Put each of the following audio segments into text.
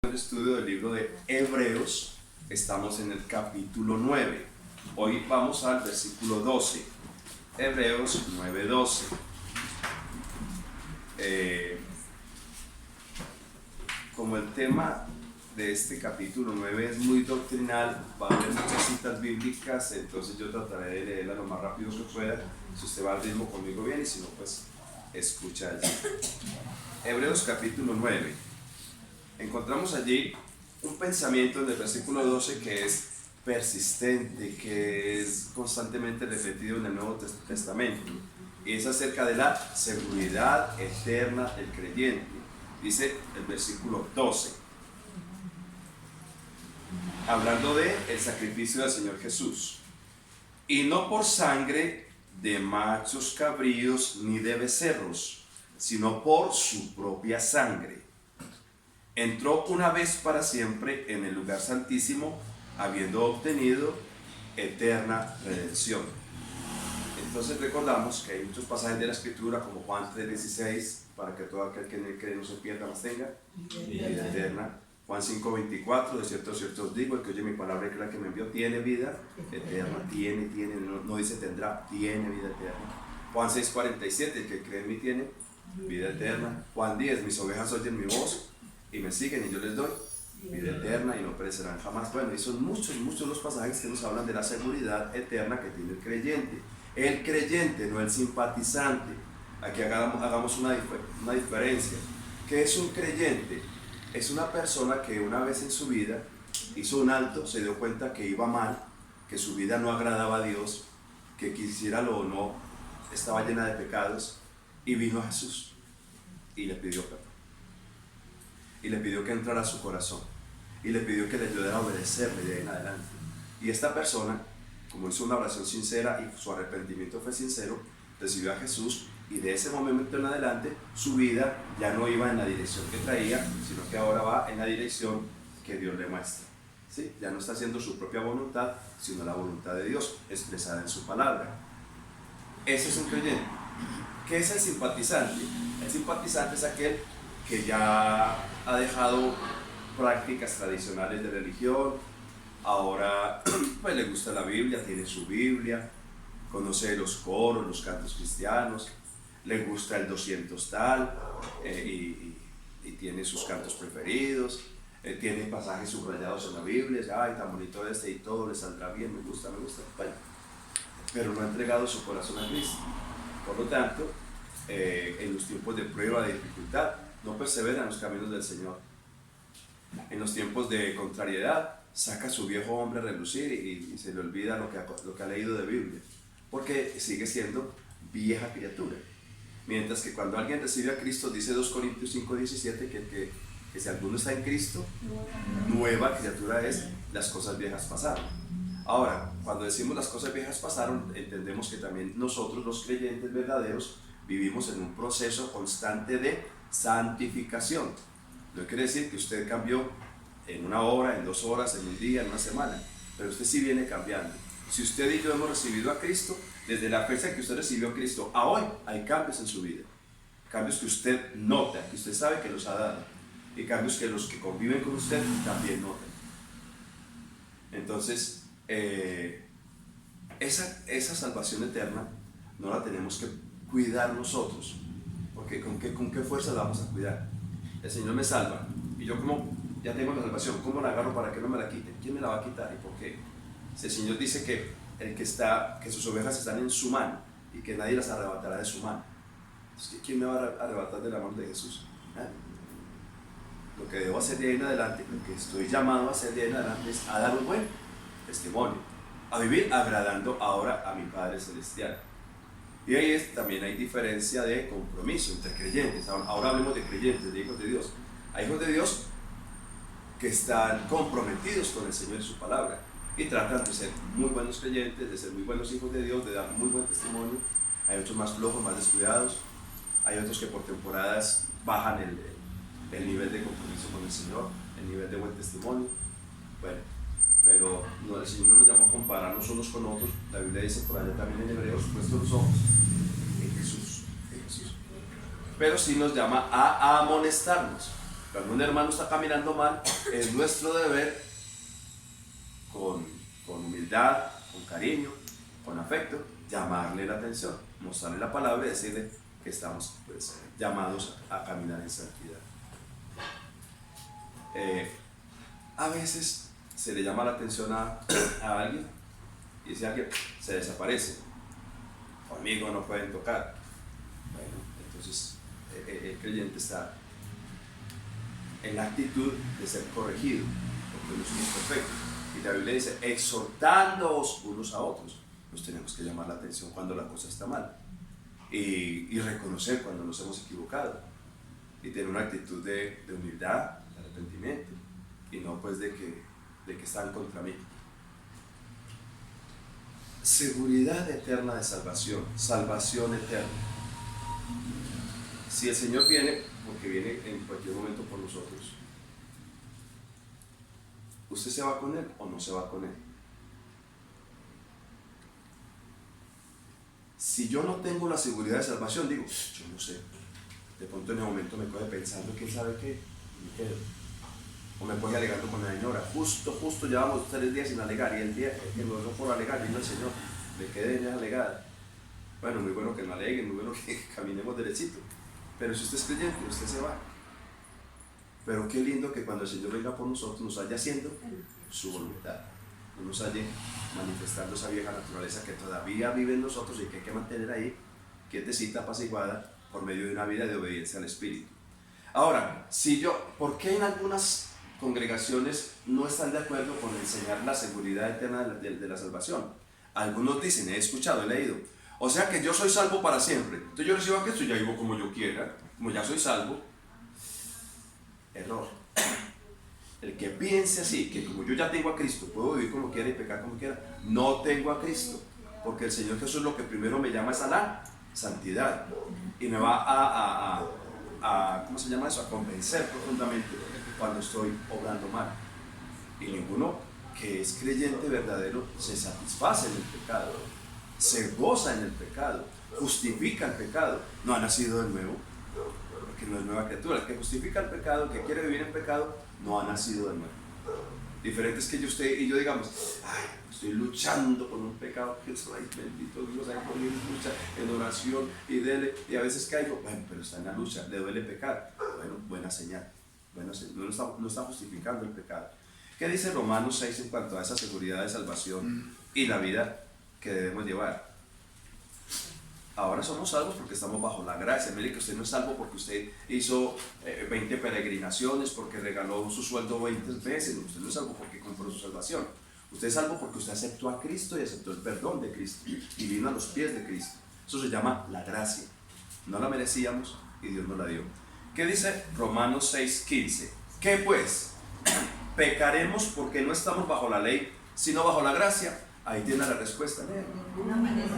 El estudio del libro de Hebreos, estamos en el capítulo 9. Hoy vamos al versículo 12. Hebreos 9:12. Como el tema de este capítulo 9 es muy doctrinal, va a haber muchas citas bíblicas, entonces yo trataré de leerla lo más rápido que pueda. Si usted va al ritmo conmigo bien, y si no, pues escucha allí. Hebreos capítulo 9. Encontramos allí un pensamiento en el versículo 12 que es persistente, que es constantemente repetido en el Nuevo Testamento, y es acerca de la seguridad eterna del creyente. Dice el versículo 12, hablando de el sacrificio del Señor Jesús: y no por sangre de machos cabríos ni de becerros, sino por su propia sangre entró una vez para siempre en el lugar santísimo, habiendo obtenido eterna redención. Entonces recordamos que hay muchos pasajes de la Escritura, como Juan 3:16, para que todo aquel que en él cree no se pierda, mas tenga vida eterna. Juan 5:24, de cierto os digo, el que oye mi palabra y crea que me envió, tiene vida eterna. Tiene, no dice tendrá, tiene vida eterna. Juan 6:47, el que cree en mí tiene vida eterna. Juan 10, mis ovejas oyen mi voz y me siguen, y yo les doy vida eterna y no perecerán jamás. Bueno, y son muchos los pasajes que nos hablan de la seguridad eterna que tiene el creyente. El creyente, no el simpatizante. Aquí hagamos una diferencia. ¿Qué es un creyente? Es una persona que una vez en su vida hizo un alto, se dio cuenta que iba mal, que su vida no agradaba a Dios, que quisiéralo o no, estaba llena de pecados, y vino a Jesús y le pidió perdón. Y le pidió que entrara a su corazón, y le pidió que le ayudara a obedecerle de ahí en adelante. Y esta persona, como hizo una oración sincera y su arrepentimiento fue sincero, recibió a Jesús, y de ese momento en adelante su vida ya no iba en la dirección que traía, sino que ahora va en la dirección que Dios le muestra. ¿Sí? Ya no está haciendo su propia voluntad, sino la voluntad de Dios expresada en su palabra. Ese es un creyente. ¿Qué es el simpatizante? El simpatizante es aquel que ya ha dejado prácticas tradicionales de religión, ahora pues le gusta la Biblia, tiene su Biblia, conoce los coros, los cantos cristianos, le gusta el 200 tal, y tiene sus cantos preferidos, tiene pasajes subrayados en la Biblia, ay, tan bonito y todo le saldrá bien, me gusta, bueno, pero no ha entregado su corazón a Cristo. Por lo tanto, en los tiempos de prueba, de dificultad, no persevera en los caminos del Señor. En los tiempos de contrariedad, saca a su viejo hombre a relucir y se le olvida lo que ha leído de Biblia, porque sigue siendo vieja criatura. Mientras que cuando alguien recibe a Cristo, dice 2 Corintios 5:17, que si alguno está en Cristo, nueva criatura es, las cosas viejas pasaron. Ahora, cuando decimos las cosas viejas pasaron, entendemos que también nosotros, los creyentes verdaderos, vivimos en un proceso constante de santificación. No quiere decir que usted cambió en una hora, en 2 horas, en un día, en una semana, pero usted sí viene cambiando. Si usted y yo hemos recibido a Cristo, desde la fecha que usted recibió a Cristo a hoy, hay cambios en su vida. Cambios que usted nota, que usted sabe que los ha dado, y cambios que los que conviven con usted también notan. Entonces, esa salvación eterna no la tenemos que cuidar nosotros, porque ¿con qué fuerza la vamos a cuidar? El Señor me salva, y yo como ya tengo la salvación, ¿cómo la agarro para que no me la quiten? ¿Quién me la va a quitar y por qué? Si el Señor dice que sus ovejas están en su mano y que nadie las arrebatará de su mano, entonces, ¿quién me va a arrebatar de la mano de Jesús? Lo que debo hacer de ahí en adelante, lo que estoy llamado a hacer de ahí en adelante, es a dar un buen testimonio, a vivir agradando ahora a mi Padre Celestial. Y ahí también hay diferencia de compromiso entre creyentes. Ahora hablemos de creyentes, de hijos de Dios. Hay hijos de Dios que están comprometidos con el Señor y su palabra, y tratan de ser muy buenos creyentes, de ser muy buenos hijos de Dios, de dar muy buen testimonio. Hay otros más flojos, más descuidados. Hay otros que por temporadas bajan el nivel de compromiso con el Señor, el nivel de buen testimonio. Bueno, pero el Señor no nos llamó a compararnos unos con otros. La Biblia dice por allá también en Hebreos, puestos los ojos en Jesús. Pero sí nos llama a amonestarnos. Cuando un hermano está caminando mal, es nuestro deber, con humildad, con cariño, con afecto, llamarle la atención, mostrarle la palabra y decirle que estamos, pues, llamados a caminar en santidad. A veces se le llama la atención a alguien y ese alguien se desaparece. Conmigo no pueden tocar. Bueno, entonces el creyente está en la actitud de ser corregido, porque no somos perfectos. Y la Biblia dice, exhortándoos unos a otros. Nos tenemos que llamar la atención cuando la cosa está mal y reconocer cuando nos hemos equivocado y tener una actitud de humildad, de arrepentimiento, y no pues de que están contra mí. Seguridad eterna de salvación, salvación eterna. Si el Señor viene, porque viene en cualquier momento por nosotros, ¿usted se va con Él o no se va con Él? Si yo no tengo la seguridad de salvación, digo, yo no sé. De pronto en el momento me coge pensando, ¿quién sabe qué? Y me quedo. O me coge alegando con la señora. Justo llevamos 3 días sin alegar. Y el día que no por alegar, vino el Señor. Me quedé en esa alegada. Bueno, muy bueno que no aleguen, muy bueno que caminemos derechito. Pero si usted es creyente, usted se va. Pero qué lindo que cuando el Señor venga por nosotros, nos haya haciendo su voluntad. No nos haya manifestando esa vieja naturaleza que todavía vive en nosotros y que hay que mantener ahí, quietecita, apaciguada, por medio de una vida de obediencia al Espíritu. Ahora, ¿por qué en algunas congregaciones no están de acuerdo con enseñar la seguridad eterna de la salvación? Algunos dicen, he escuchado, he leído, o sea que yo soy salvo para siempre, entonces yo recibo a Cristo y ya vivo como yo quiera, como ya soy salvo. Error. El que piense así, que como yo ya tengo a Cristo, puedo vivir como quiera y pecar como quiera, no tengo a Cristo, porque el Señor Jesús lo que primero me llama es a la santidad y me va a ¿cómo se llama eso? A convencer profundamente cuando estoy obrando mal. Y ninguno que es creyente verdadero se satisface en el pecado, se goza en el pecado, justifica el pecado. No ha nacido de nuevo, porque no es nueva criatura. El que justifica el pecado, el que quiere vivir en pecado, no ha nacido de nuevo. Diferente es que usted y yo digamos, ay, estoy luchando con un pecado, que soy bendito Dios, hay por mí lucha en oración y dele, y a veces caigo, bueno, pero está en la lucha, le duele pecar. Bueno, buena señal, no está justificando el pecado. ¿Qué dice Romanos 6 en cuanto a esa seguridad de salvación y la vida que debemos llevar? Ahora somos salvos porque estamos bajo la gracia. Mire que usted no es salvo porque usted hizo 20 peregrinaciones, porque regaló su sueldo 20 veces. Usted no es salvo porque compró su salvación. Usted es salvo porque usted aceptó a Cristo y aceptó el perdón de Cristo y vino a los pies de Cristo. Eso se llama la gracia. No la merecíamos y Dios nos la dio. ¿Qué dice Romanos 6:15? ¿Qué pues? ¿Pecaremos porque no estamos bajo la ley, sino bajo la gracia? Ahí tiene la respuesta.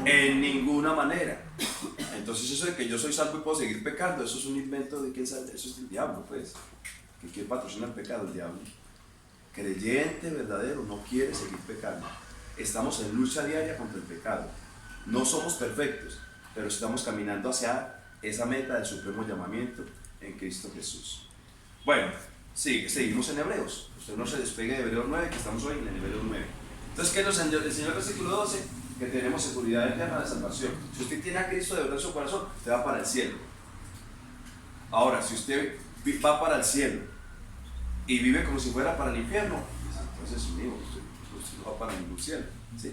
En ninguna manera. Entonces eso de que yo soy salvo y puedo seguir pecando, eso es un invento de quién sabe, eso es del diablo, pues. ¿Quién patrocina el pecado? El diablo. Creyente verdadero no quiere seguir pecando. Estamos en lucha diaria contra el pecado. No somos perfectos, pero estamos caminando hacia esa meta del supremo llamamiento en Cristo Jesús. Bueno, seguimos en Hebreos. Usted no se despegue de Hebreos 9, que estamos hoy en el Hebreos 9. Entonces, ¿qué nos enseñó el versículo 12? Que tenemos seguridad eterna de salvación. Si usted tiene a Cristo de verdad en su corazón, usted va para el cielo. Ahora, si usted va para el cielo y vive como si fuera para el infierno, entonces usted no va para ningún cielo, ¿sí?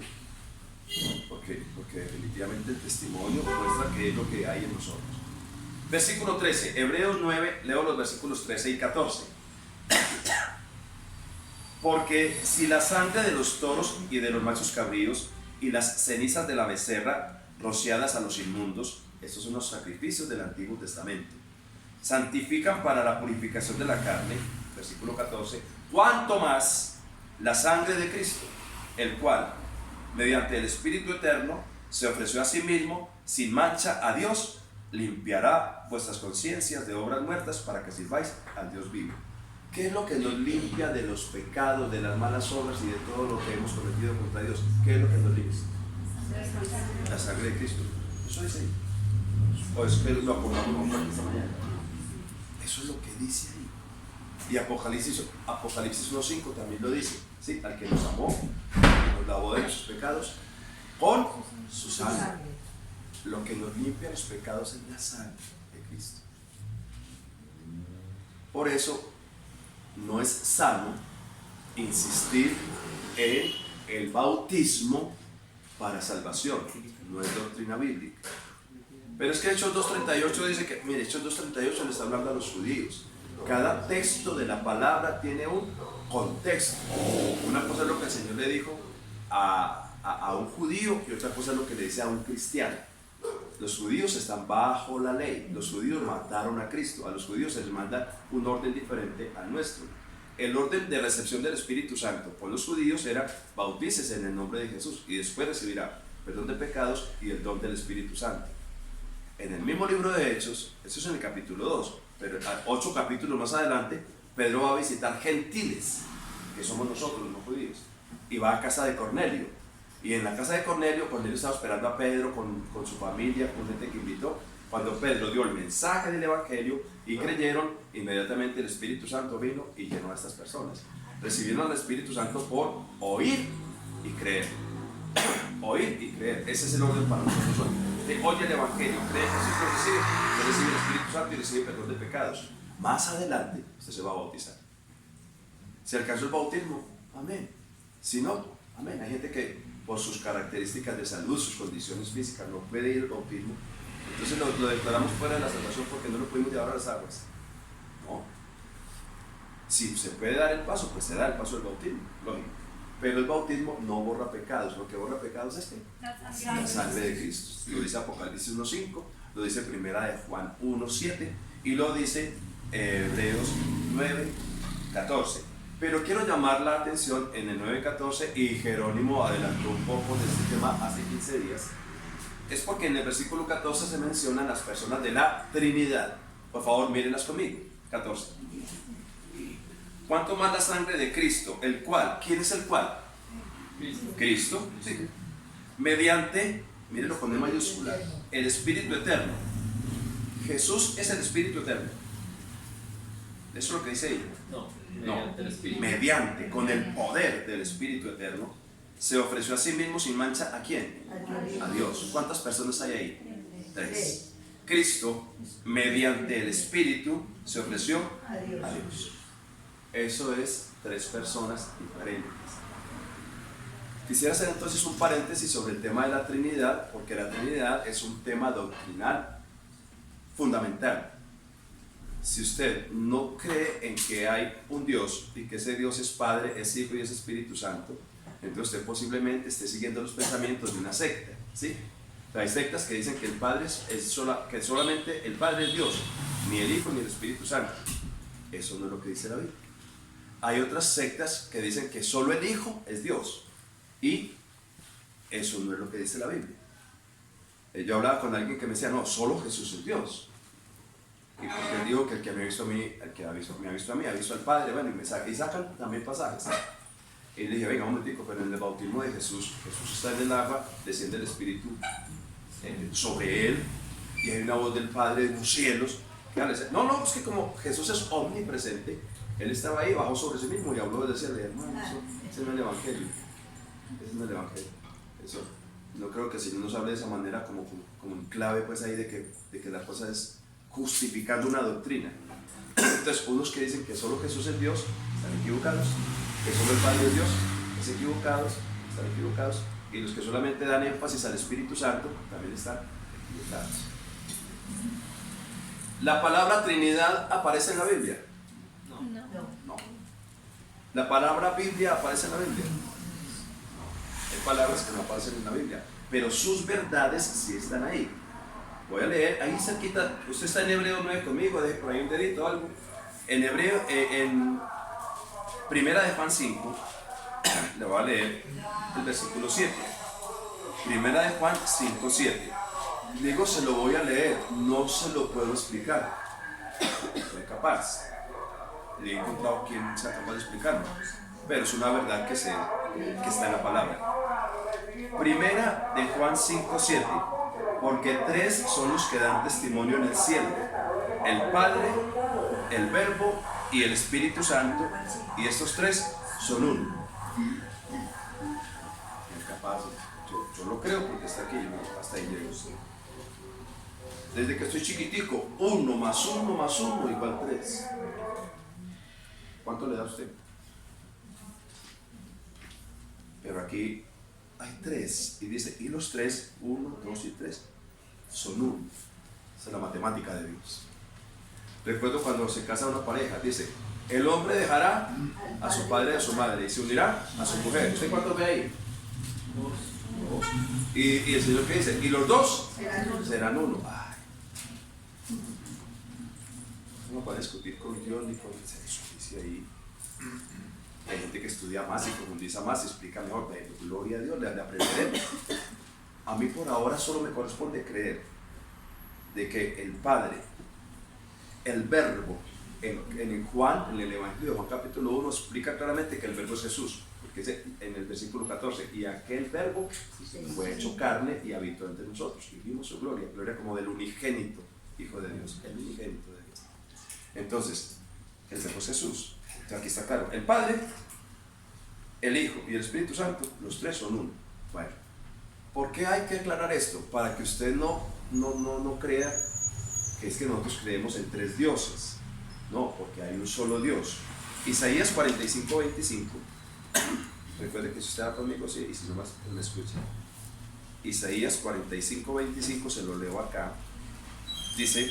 Porque definitivamente el testimonio muestra que es lo que hay en nosotros. Versículo 13, Hebreos 9, leo los versículos 13 y 14. Porque si la sangre de los toros y de los machos cabríos y las cenizas de la becerra rociadas a los inmundos, estos son los sacrificios del Antiguo Testamento, santifican para la purificación de la carne, versículo 14, cuanto más la sangre de Cristo, el cual, mediante el Espíritu Eterno, se ofreció a sí mismo sin mancha a Dios, limpiará vuestras conciencias de obras muertas para que sirváis al Dios vivo. ¿Qué es lo que nos limpia de los pecados, de las malas obras y de todo lo que hemos cometido contra Dios? ¿Qué es lo que nos limpia? La sangre de Cristo. Eso dice ahí. O es que lo acordamos esta mañana. Eso es lo que dice ahí. Y Apocalipsis 1:5 también lo dice, ¿sí? Al que nos amó, que nos lavó de nuestros pecados con su sangre. Lo que nos limpia los pecados es la sangre de Cristo. Por eso no es sano insistir en el bautismo para salvación. No es doctrina bíblica. Pero es que Hechos 2:38 dice que, mire, Hechos 2:38 le está hablando a los judíos. Cada texto de la palabra tiene un contexto. Una cosa es lo que el Señor le dijo a un judío y otra cosa es lo que le dice a un cristiano. Los judíos están bajo la ley. Los judíos mataron a Cristo. A los judíos se les manda un orden diferente al nuestro. El orden de recepción del Espíritu Santo por los judíos era: bautícese en el nombre de Jesús y después recibirá perdón de pecados y el don del Espíritu Santo. En el mismo libro de Hechos, eso es en el capítulo 2, pero 8 capítulos más adelante, Pedro va a visitar gentiles, que somos nosotros, los no judíos, y va a casa de Cornelio. Y en la casa de Cornelio estaba esperando a Pedro con su familia, con gente que invitó. Cuando Pedro dio el mensaje del Evangelio y creyeron, inmediatamente el Espíritu Santo vino y llenó a estas personas. Recibieron al Espíritu Santo por oír y creer. Oír y creer, ese es el orden para nosotros hoy. Usted oye el Evangelio, cree que Jesús lo recibe, usted recibe el Espíritu Santo y recibe perdón de pecados. Más adelante usted se va a bautizar. Si alcanzó el bautismo, amén. Si no, amén. Hay gente que por sus características de salud, sus condiciones físicas, no puede ir al bautismo. Entonces lo declaramos fuera de la salvación porque no lo pudimos llevar a las aguas. No. Si se puede dar el paso, pues se da el paso del bautismo, lógico. Pero el bautismo no borra pecados. Lo que borra pecados es la sangre de Cristo. Lo dice Apocalipsis 1:5, lo dice Primera de Juan 1:7 y lo dice Hebreos 9:14. Pero quiero llamar la atención en el 9:14, y Jerónimo adelantó un poco de este tema hace 15 días. Es porque en el versículo 14 se mencionan las personas de la Trinidad. Por favor, mírenlas conmigo. 14. ¿Cuánto más la sangre de Cristo? ¿El cual? ¿Quién es el cual? Cristo. Sí. Mediante, mírenlo con E mayúscula, el Espíritu Eterno. Jesús es el Espíritu Eterno. Eso es lo que dice ella. Mediante el Espíritu. Mediante, con el poder del Espíritu Eterno, se ofreció a sí mismo sin mancha. ¿A quién? A Dios. ¿Cuántas personas hay ahí? 3. Cristo, mediante el Espíritu, se ofreció a Dios. Eso es 3 personas diferentes. Quisiera hacer entonces un paréntesis sobre el tema de la Trinidad, porque la Trinidad es un tema doctrinal fundamental. Si usted no cree en que hay un Dios y que ese Dios es Padre, es Hijo y es Espíritu Santo, entonces usted posiblemente esté siguiendo los pensamientos de una secta, ¿sí? Hay sectas que dicen que el Padre que solamente el Padre es Dios, ni el Hijo ni el Espíritu Santo. Eso no es lo que dice la Biblia. Hay otras sectas que dicen que solo el Hijo es Dios, y eso no es lo que dice la Biblia. Yo hablaba con alguien que me decía: no, solo Jesús es Dios. Y porque él dijo que el que me ha visto a mí, el que me ha visto a mí, ha visto al Padre. Bueno, y sacan también pasajes. Y le dije: venga, un momentico, pero en el bautismo de Jesús está en el agua, desciende el Espíritu sobre él, y hay una voz del Padre de los cielos. No, es que como Jesús es omnipresente, él estaba ahí, bajó sobre sí mismo y habló desde el cielo. Hermano, ese no es el Evangelio. Ese no es el Evangelio. Eso, no creo que el Señor nos hable de esa manera como en clave pues ahí de que la cosa es justificando una doctrina. Entonces, unos que dicen que solo Jesús es Dios, están equivocados. Que solo el Padre es Dios, están equivocados. Y los que solamente dan énfasis al Espíritu Santo, también están equivocados. ¿La palabra Trinidad aparece en la Biblia? No. ¿La palabra Biblia aparece en la Biblia? Hay palabras que no aparecen en la Biblia, pero sus verdades sí están ahí. Voy a leer, ahí cerquita, usted está en Hebreo 9 conmigo, deje por ahí un dedito o algo. En Hebreo, en Primera de Juan 5, le voy a leer el versículo 7. Primera de Juan 5, 7. Digo, se lo voy a leer, no se lo puedo explicar. Soy capaz. Le he encontrado quien sea capaz de explicarlo, pero es una verdad que está en la palabra. Primera de Juan 5, 7. Porque 3 son los que dan testimonio en el cielo: el Padre, el Verbo y el Espíritu Santo, y estos tres son uno. Capaz, yo lo creo porque está aquí, ¿no? Hasta ahí llego. Desde que estoy chiquitico, 1 más 1 más 1 igual 3. ¿Cuánto le da a usted? Pero aquí hay 3 y dice, y los 3, 1, 2 y 3 son 1. Esa es la matemática de Dios. Recuerdo cuando se casa una pareja, dice, el hombre dejará a su padre y a su madre y se unirá a su mujer. ¿Usted cuántos ve ahí? 2. Y el Señor, ¿qué dice? Y los dos serán uno. Ay. No puede discutir con Dios ni con el Señor. Dice ahí. Hay gente que estudia más y profundiza más y explica mejor. Pero gloria a Dios, le aprenderemos. A mí por ahora solo me corresponde creer de que el Padre, el Verbo, en Juan, en el Evangelio de Juan capítulo 1, explica claramente que el Verbo es Jesús. Porque dice en el versículo 14, y aquel Verbo fue hecho carne y habitó entre nosotros, y vimos su gloria, gloria como del unigénito Hijo de Dios, el unigénito de Dios. Entonces, el Verbo es Jesús. Entonces, aquí está claro, el Padre, el Hijo y el Espíritu Santo, los tres son uno. Bueno, ¿por qué hay que aclarar esto? Para que usted no crea que es que nosotros creemos en 3 dioses. No, porque hay un solo Dios. Isaías 45:25. Recuerde que si usted va conmigo, sí, y si no más, me escucha. Isaías 45:25, se lo leo acá. Dice: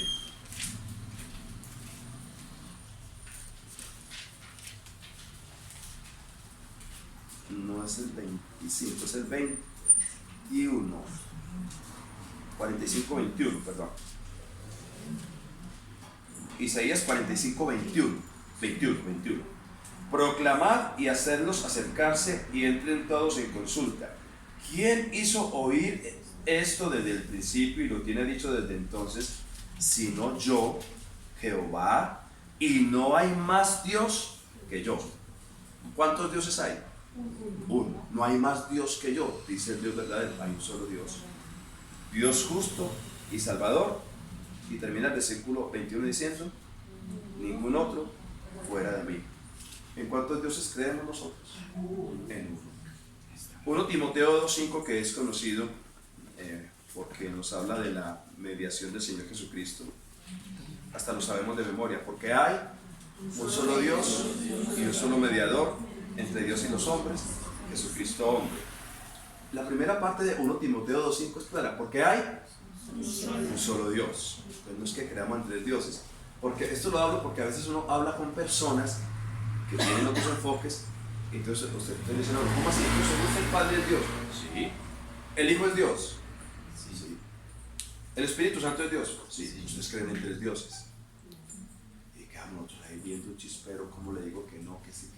no es el 25, es el 21. 45:21, perdón. Isaías 45:21. 21. Proclamad y hacedlos acercarse y entren todos en consulta. ¿Quién hizo oír esto desde el principio y lo tiene dicho desde entonces? Sino yo, Jehová, y no hay más Dios que yo. ¿Cuántos dioses hay? Uno. No hay más Dios que yo, dice el Dios verdadero. Hay un solo Dios. Dios justo y salvador. Y termina el versículo 21 diciendo: ningún otro fuera de mí. ¿En cuántos dioses creemos nosotros? En uno. 1 Timoteo 2:5, que es conocido porque nos habla de la mediación del Señor Jesucristo. Hasta lo sabemos de memoria, porque hay un solo Dios y un solo mediador entre Dios y los hombres, Jesucristo hombre. La primera parte de 1 Timoteo 2:5 es clara, porque hay un solo Dios. Pues no es que creamos en 3 dioses, porque esto lo hablo porque a veces uno habla con personas que tienen otros enfoques, y entonces usted dice, no, ¿cómo así? ¿Entonces el Padre es Dios? Sí. ¿El Hijo es Dios? Sí. ¿El Espíritu Santo es Dios? Sí. ¿Ustedes creen en 3 dioses? Y quedamos nosotros ahí viendo un chispero, ¿cómo le digo que no, que sí?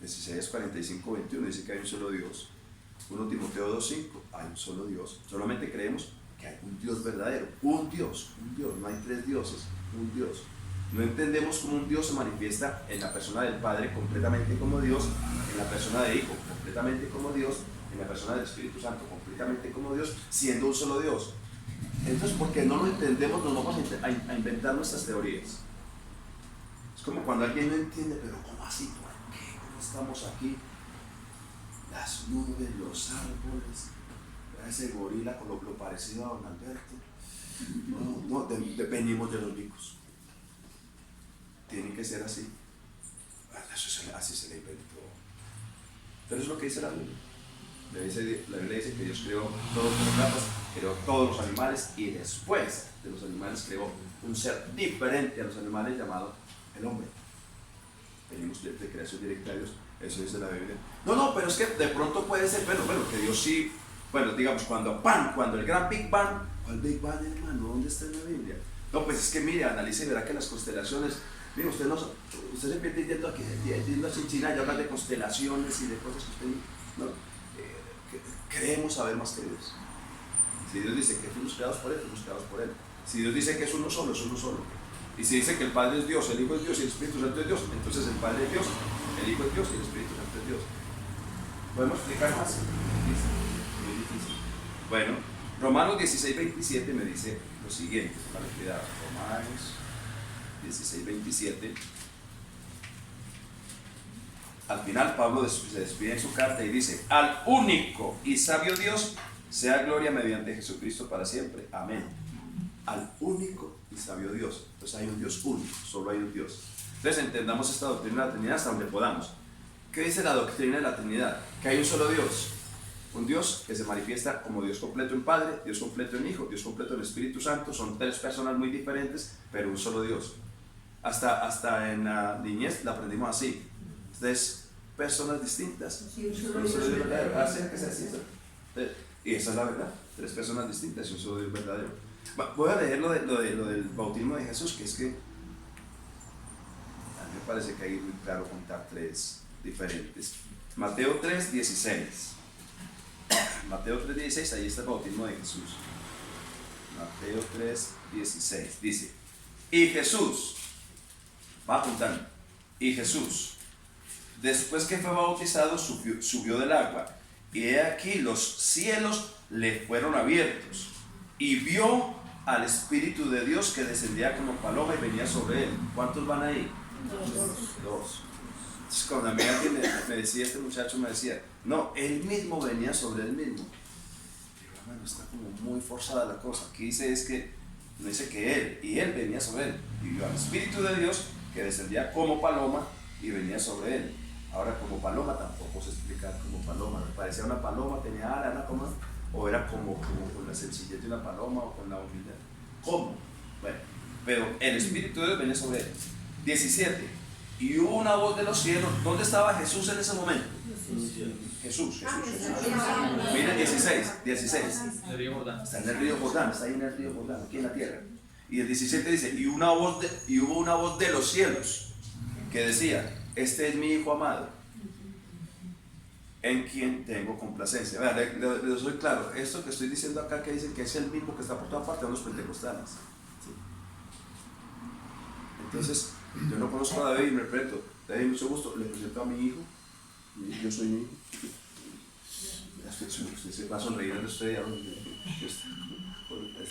Isaías 45:21 dice que hay un solo Dios. 1 Timoteo 2:5, hay un solo Dios. Solamente creemos que hay un Dios verdadero, un Dios, no hay 3 dioses, un Dios. No entendemos cómo un Dios se manifiesta en la persona del Padre completamente como Dios, en la persona del Hijo completamente como Dios, en la persona del Espíritu Santo completamente como Dios, siendo un solo Dios. Entonces, porque no lo entendemos, nos vamos a inventar nuestras teorías. Es como cuando alguien no entiende, pero ¿cómo así? ¿Por qué? ¿Cómo estamos aquí? Las nubes, los árboles, ese gorila con lo parecido a don Alberto. No, dependimos de los ricos. Tiene que ser así. Así se le inventó. Pero es lo que dice la Biblia. La Biblia dice que Dios creó todas las plantas, creó todos los animales, y después de los animales creó un ser diferente a los animales llamado el hombre. Venimos de creación directa de Dios. Eso dice la Biblia. No, pero es que de pronto puede ser, bueno, que Dios sí, bueno, digamos, cuando el gran Big Bang, ¿cuál Big Bang, hermano? ¿Dónde está en la Biblia? No, pues es que mire, analice y verá que las constelaciones, mire, usted se pierde yendo aquí, yendo a China y habla de constelaciones y de cosas que usted no, creemos saber más que Dios. Si Dios dice que fuimos creados por Él, fuimos creados por Él. Si Dios dice que es uno solo, es uno solo. Y si dice que el Padre es Dios, el Hijo es Dios y el Espíritu Santo es Dios, entonces el Padre es Dios, el Hijo es Dios y el Espíritu Santo es Dios. ¿Podemos explicar más? Muy difícil. Bueno, Romanos 16:27 me dice lo siguiente, para cuidado. Romanos 16, 27. Al final Pablo se despide en su carta y dice: al único y sabio Dios sea gloria mediante Jesucristo para siempre. Amén. Al único y sabio Dios. Entonces hay un Dios único, solo hay un Dios. Entonces entendamos esta doctrina de la Trinidad hasta donde podamos. ¿Qué dice la doctrina de la Trinidad? Que hay un solo Dios. Un Dios que se manifiesta como Dios completo en Padre, Dios completo en Hijo, Dios completo en Espíritu Santo. Son tres personas muy diferentes, pero un solo Dios. Hasta en la niñez la aprendimos así. Tres personas distintas. Sí, un solo Dios verdadero. Acérquese así. Y esa es la verdad. Tres personas distintas y un solo Dios verdadero. Voy a leer lo del bautismo de Jesús, que es que a mí me parece que hay muy claro contar tres diferentes. Mateo 3, 16. Mateo 3, 16, ahí está el bautismo de Jesús. Mateo 3, 16. Dice: y Jesús, va apuntando, y Jesús, después que fue bautizado, subió del agua, y he aquí los cielos le fueron abiertos, y vio al Espíritu de Dios que descendía como paloma y venía sobre él. ¿Cuántos van ahí? Dos. Entonces, cuando a mí alguien me decía, este muchacho me decía, no, él mismo venía sobre él mismo. Digo, bueno, está como muy forzada la cosa. Aquí dice es que, no dice que él venía sobre él, y vio al Espíritu de Dios que descendía como paloma y venía sobre él. Ahora, como paloma tampoco se explica como paloma. Me parecía una paloma, tenía alas, ¿no? ¿Cómo? O era como con la sencillez de una paloma o con la humildad. ¿Cómo? Bueno, pero el Espíritu de Dios venía sobre él. 17. Y hubo una voz de los cielos. ¿Dónde estaba Jesús en ese momento? Jesús. Mira 16. Está en el río Jordán, está ahí en el río Jordán, aquí en la tierra. Y el 17 dice: y hubo una voz de los cielos que decía: este es mi Hijo amado, en quien tengo complacencia. Vea, le soy claro, esto que estoy diciendo acá, que dicen que es el mismo que está por toda parte, de los pentecostales. ¿Sí? Entonces, yo no conozco a David y me presento. David, mucho gusto, le presento a mi hijo. Yo soy mi hijo. Usted se va a sonreír en usted.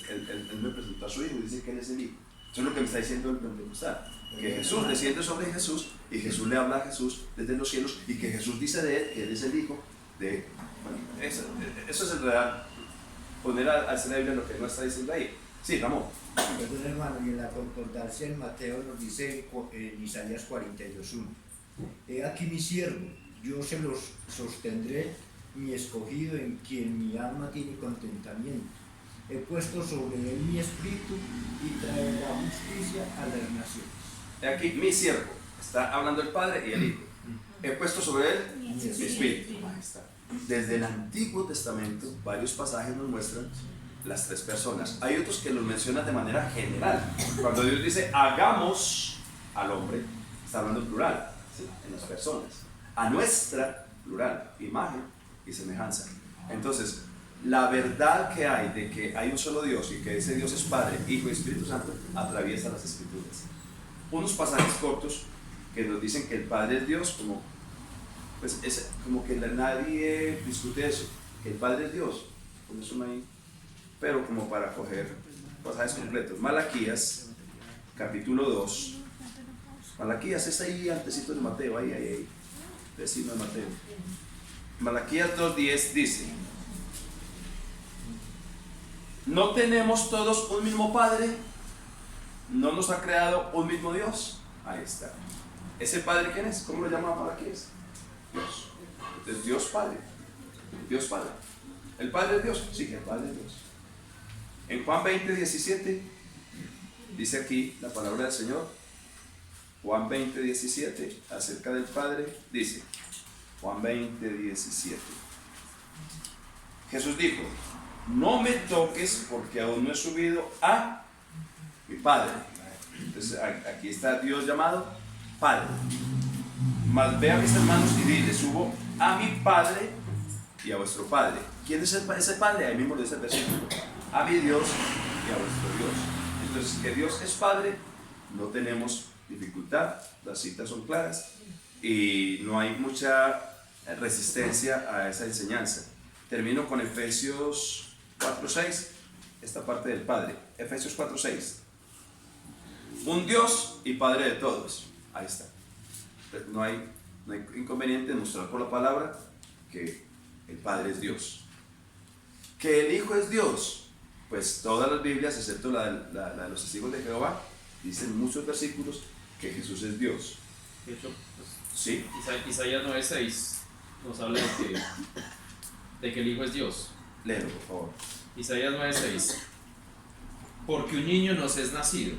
Él me presentó a su hijo y dice que él es el hijo. Eso es lo que me está diciendo el pentecostal. Que Jesús desciende sobre Jesús y Jesús le habla a Jesús desde los cielos y que Jesús dice de él que él es el hijo de... Bueno, eso es en realidad poner a hacer la Biblia lo que no está diciendo ahí. Sí, Ramón. Perdón, hermano, y en la concordancia en Mateo nos dice en Isaías 42:1: he aquí mi siervo, yo se los sostendré, mi escogido en quien mi alma tiene contentamiento. He puesto sobre él mi espíritu y traerá justicia a las naciones. He aquí mi siervo, está hablando el Padre y el Hijo. He puesto sobre él mi espíritu. Ahí está. Desde el Antiguo Testamento, varios pasajes nos muestran las tres personas. Hay otros que los mencionan de manera general. Cuando Dios dice hagamos al hombre, está hablando en plural, ¿sí? En las personas. A nuestra, plural, imagen y semejanza. Entonces, la verdad que hay de que hay un solo Dios y que ese Dios es Padre, Hijo y Espíritu Santo atraviesa las Escrituras. Unos pasajes cortos que nos dicen que el Padre es Dios, pues es como que nadie discute eso, que el Padre es Dios, por eso no hay, pero como para coger pasajes completos. Malaquías, capítulo 2. Malaquías es ahí antesito de Mateo, ahí, vecino de Mateo. Malaquías 2:10 dice: ¿no tenemos todos un mismo Padre? ¿No nos ha creado un mismo Dios? Ahí está. ¿Ese Padre quién es? ¿Cómo lo llama Malaquías? Dios. Entonces, Dios Padre. Dios Padre. ¿El Padre es Dios? Sí, el Padre es Dios. En Juan 20:17 dice aquí la palabra del Señor. Juan 20:17 acerca del Padre dice: Juan 20:17. Jesús dijo: no me toques porque aún no he subido a mi Padre. Entonces aquí está Dios llamado Padre. Mas ve a mis hermanos y dile: subo a mi Padre y a vuestro Padre. ¿Quién es ese Padre? Ahí mismo lo dice el versículo: a mi Dios y a vuestro Dios. Entonces, que Dios es Padre, no tenemos dificultad, las citas son claras y no hay mucha resistencia a esa enseñanza. Termino con Efesios 4:6, esta parte del Padre. Efesios 4:6. Un Dios y Padre de todos. Ahí está. No hay inconveniente en mostrar por la palabra que el Padre es Dios. Que el Hijo es Dios. Pues todas las Biblias, excepto la de los testigos de Jehová, dicen muchos versículos que Jesús es Dios. De hecho, pues, ¿Sí? Isaías 9:6 nos habla de que el Hijo es Dios. Léelo, por favor. Isaías 9:6. Porque un niño nos es nacido,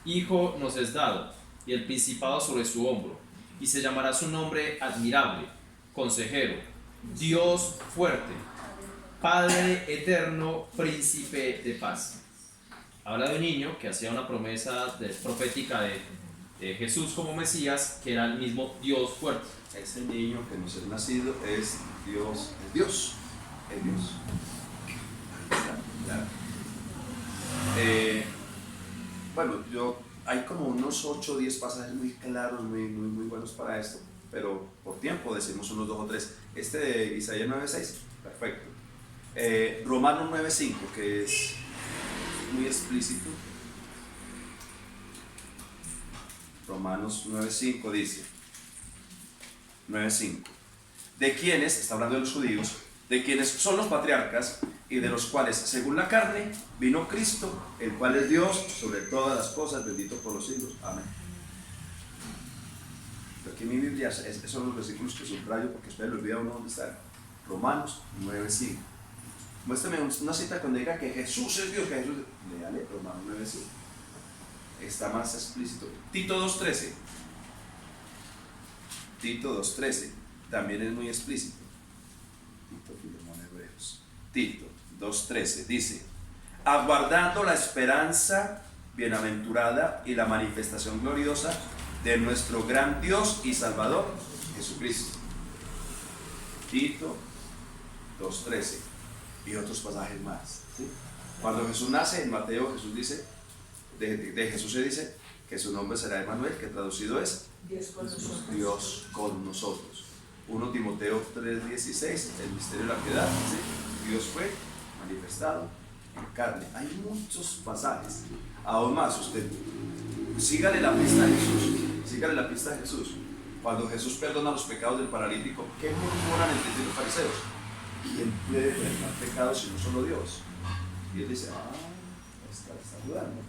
hijo nos es dado, y el principado sobre su hombro, y se llamará su nombre admirable, consejero, Dios fuerte, Padre eterno, príncipe de paz. Habla de un niño que hacía una promesa profética de Jesús como Mesías, que era el mismo Dios fuerte. Ese niño que nos es nacido es Dios, es Dios, es Dios. Ahí está, claro. Bueno, hay como unos 8 o 10 pasajes muy claros, muy buenos para esto, pero por tiempo decimos unos 2 o 3. Este de Isaías 9:6, perfecto. Romanos 9:5, que es muy explícito. Romanos 9:5 dice, 9:5, de quienes, está hablando de los judíos, de quienes son los patriarcas y de los cuales, según la carne, vino Cristo, el cual es Dios sobre todas las cosas, bendito por los siglos. Amén. Aquí en mi Biblia, esos son los versículos que subrayo porque ustedes lo olvidan uno dónde están. Romanos 9:5. Muéstrame una cita cuando diga que Jesús es Dios, que Jesús es... Léale, Romanos 9:5. Está más explícito. Tito 2:13. Tito 2:13 también es muy explícito. Tito, Filemón, Hebreos. Tito 2:13 dice, aguardando la esperanza bienaventurada y la manifestación gloriosa de nuestro gran Dios y Salvador, Jesucristo. Tito 2:13 y otros pasajes más, ¿sí? Cuando Jesús nace, en Mateo Jesús dice, de Jesús se dice que su nombre será Emmanuel, que traducido es Dios con nosotros. Dios con nosotros. 1 Timoteo 3:16, el misterio de la piedad, ¿sí? Dios fue manifestado en carne. Hay muchos pasajes. Aún más, usted sígale la pista de Jesús, sígale la pista de Jesús. Cuando Jesús perdona los pecados del paralítico, ¿qué murmuran entre los fariseos? ¿Quién puede perdonar pecados si no solo Dios? Y él dice, está dudando.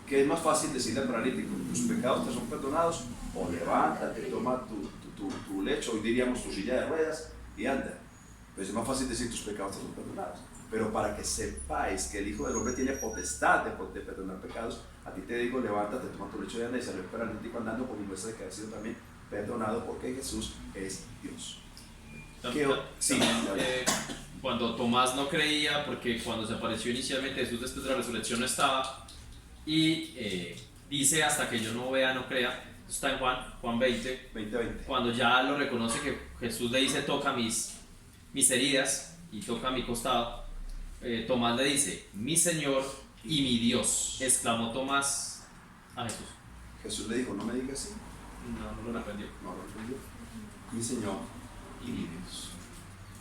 ¿Qué es más fácil decirle al paralítico? Tus pecados te son perdonados, o levántate, toma tu lecho, hoy diríamos tu silla de ruedas, y anda. Pues es más fácil decir tus pecados te son perdonados. Pero para que sepáis que el Hijo del Hombre tiene potestad de perdonar pecados, a ti te digo, levántate, toma tu lecho y anda, y salió el paralítico andando con muestra de que ha sido también perdonado porque Jesús es Dios. Sí, cuando Tomás no creía, porque cuando se apareció inicialmente Jesús después de la resurrección no estaba, y dice hasta que yo no vea, no crea. Está en Juan 20, cuando ya lo reconoce, que Jesús le dice toca mis heridas y toca mi costado. Tomás le dice mi Señor y mi Dios, exclamó Tomás a Jesús. Jesús le dijo, no me digas así. No lo reprendió. No lo reprendió. Mi Señor y mi Dios.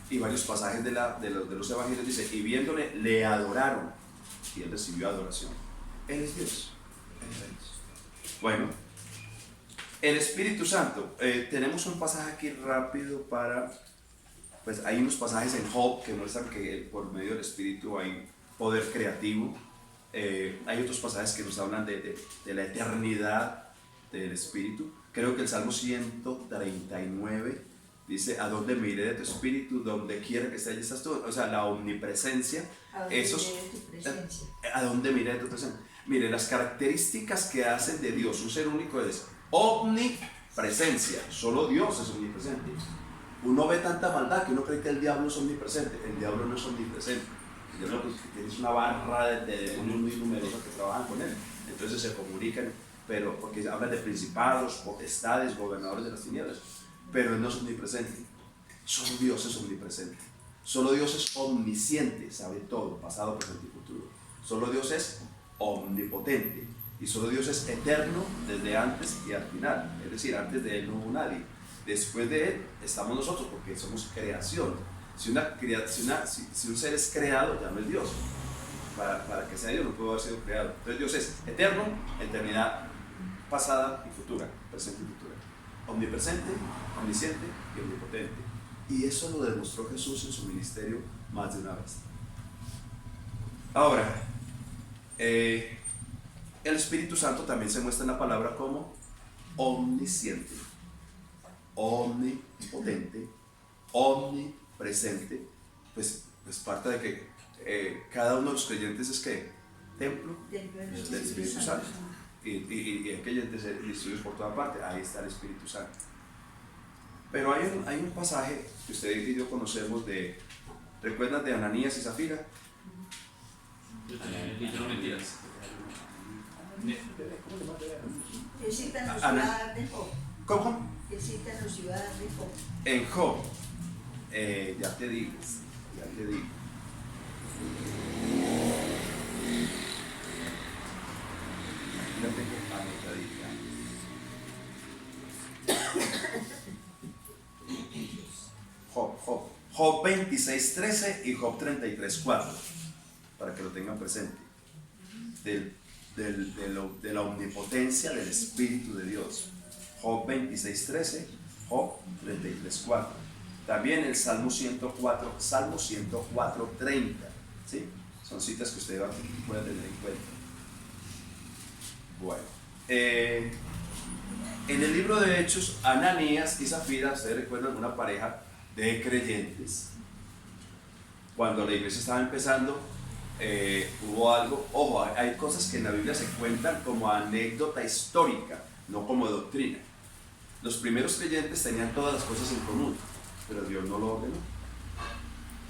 Y varios pasajes de los evangelios dice, y viéndole le adoraron, y él recibió adoración. Él es Dios. Él es Dios. Bueno, el Espíritu Santo. Tenemos un pasaje aquí rápido para, pues hay unos pasajes en Job que muestran que por medio del Espíritu hay poder creativo. Hay otros pasajes que nos hablan de la eternidad del Espíritu. Creo que el Salmo 139 dice, ¿a dónde me iré de tu Espíritu? Donde quiera que esté, allí estás tú. O sea, la omnipresencia. ¿A dónde iré de tu presencia? ¿A dónde me iré de tu presencia? Mire, las características que hacen de Dios un ser único es omnipresencia. Solo Dios es omnipresente. Uno ve tanta maldad que uno cree que el diablo es omnipresente. El diablo no es omnipresente. El diablo pues, tienes una barra de demonios muy numerosos que trabajan con él. Entonces se comunican, pero porque hablan de principados, potestades, gobernadores de las tinieblas. Pero él no es omnipresente. Solo Dios es omnipresente. Solo Dios es omnisciente, sabe todo, pasado, presente y futuro. Solo Dios es omnipotente. Y solo Dios es eterno desde antes y al final. Es decir, antes de Él no hubo nadie. Después de Él estamos nosotros porque somos creación. Si un ser es creado, ya no es Dios. para que sea Dios no pudo haber sido creado. Entonces Dios es eterno, eternidad pasada y futura, presente y futura. Omnipresente, omnisciente y omnipotente. Y eso lo demostró Jesús en su ministerio más de una vez. Ahora, el Espíritu Santo también se muestra en la palabra como omnisciente, omnipotente, omnipresente. Pues parte de que cada uno de los creyentes es que templo del Espíritu Santo. Y hay creyentes distribuidos por toda parte, ahí está el Espíritu Santo. Pero hay un pasaje que ustedes y yo conocemos ¿recuerdan de Ananías y Zafira? No mentiras. Que citan los ciudadanos de Job. ¿Cómo? Que citan los ciudadanos de Job. En Job, ya te digo. La tengo anotadita. Job 26:13 y Job 33:4, para que lo tengan presente. De la omnipotencia del Espíritu de Dios. Job 26:13, Job 33:4. También el Salmo 104:30. ¿Sí? Son citas que ustedes pueden tener en cuenta. Bueno, en el libro de Hechos, Ananías y Zafira, ustedes recuerdan una pareja de creyentes. Cuando la iglesia estaba empezando, hubo algo, ojo, hay cosas que en la Biblia se cuentan como anécdota histórica, no como doctrina. Los primeros creyentes tenían todas las cosas en común, pero Dios no lo ordenó.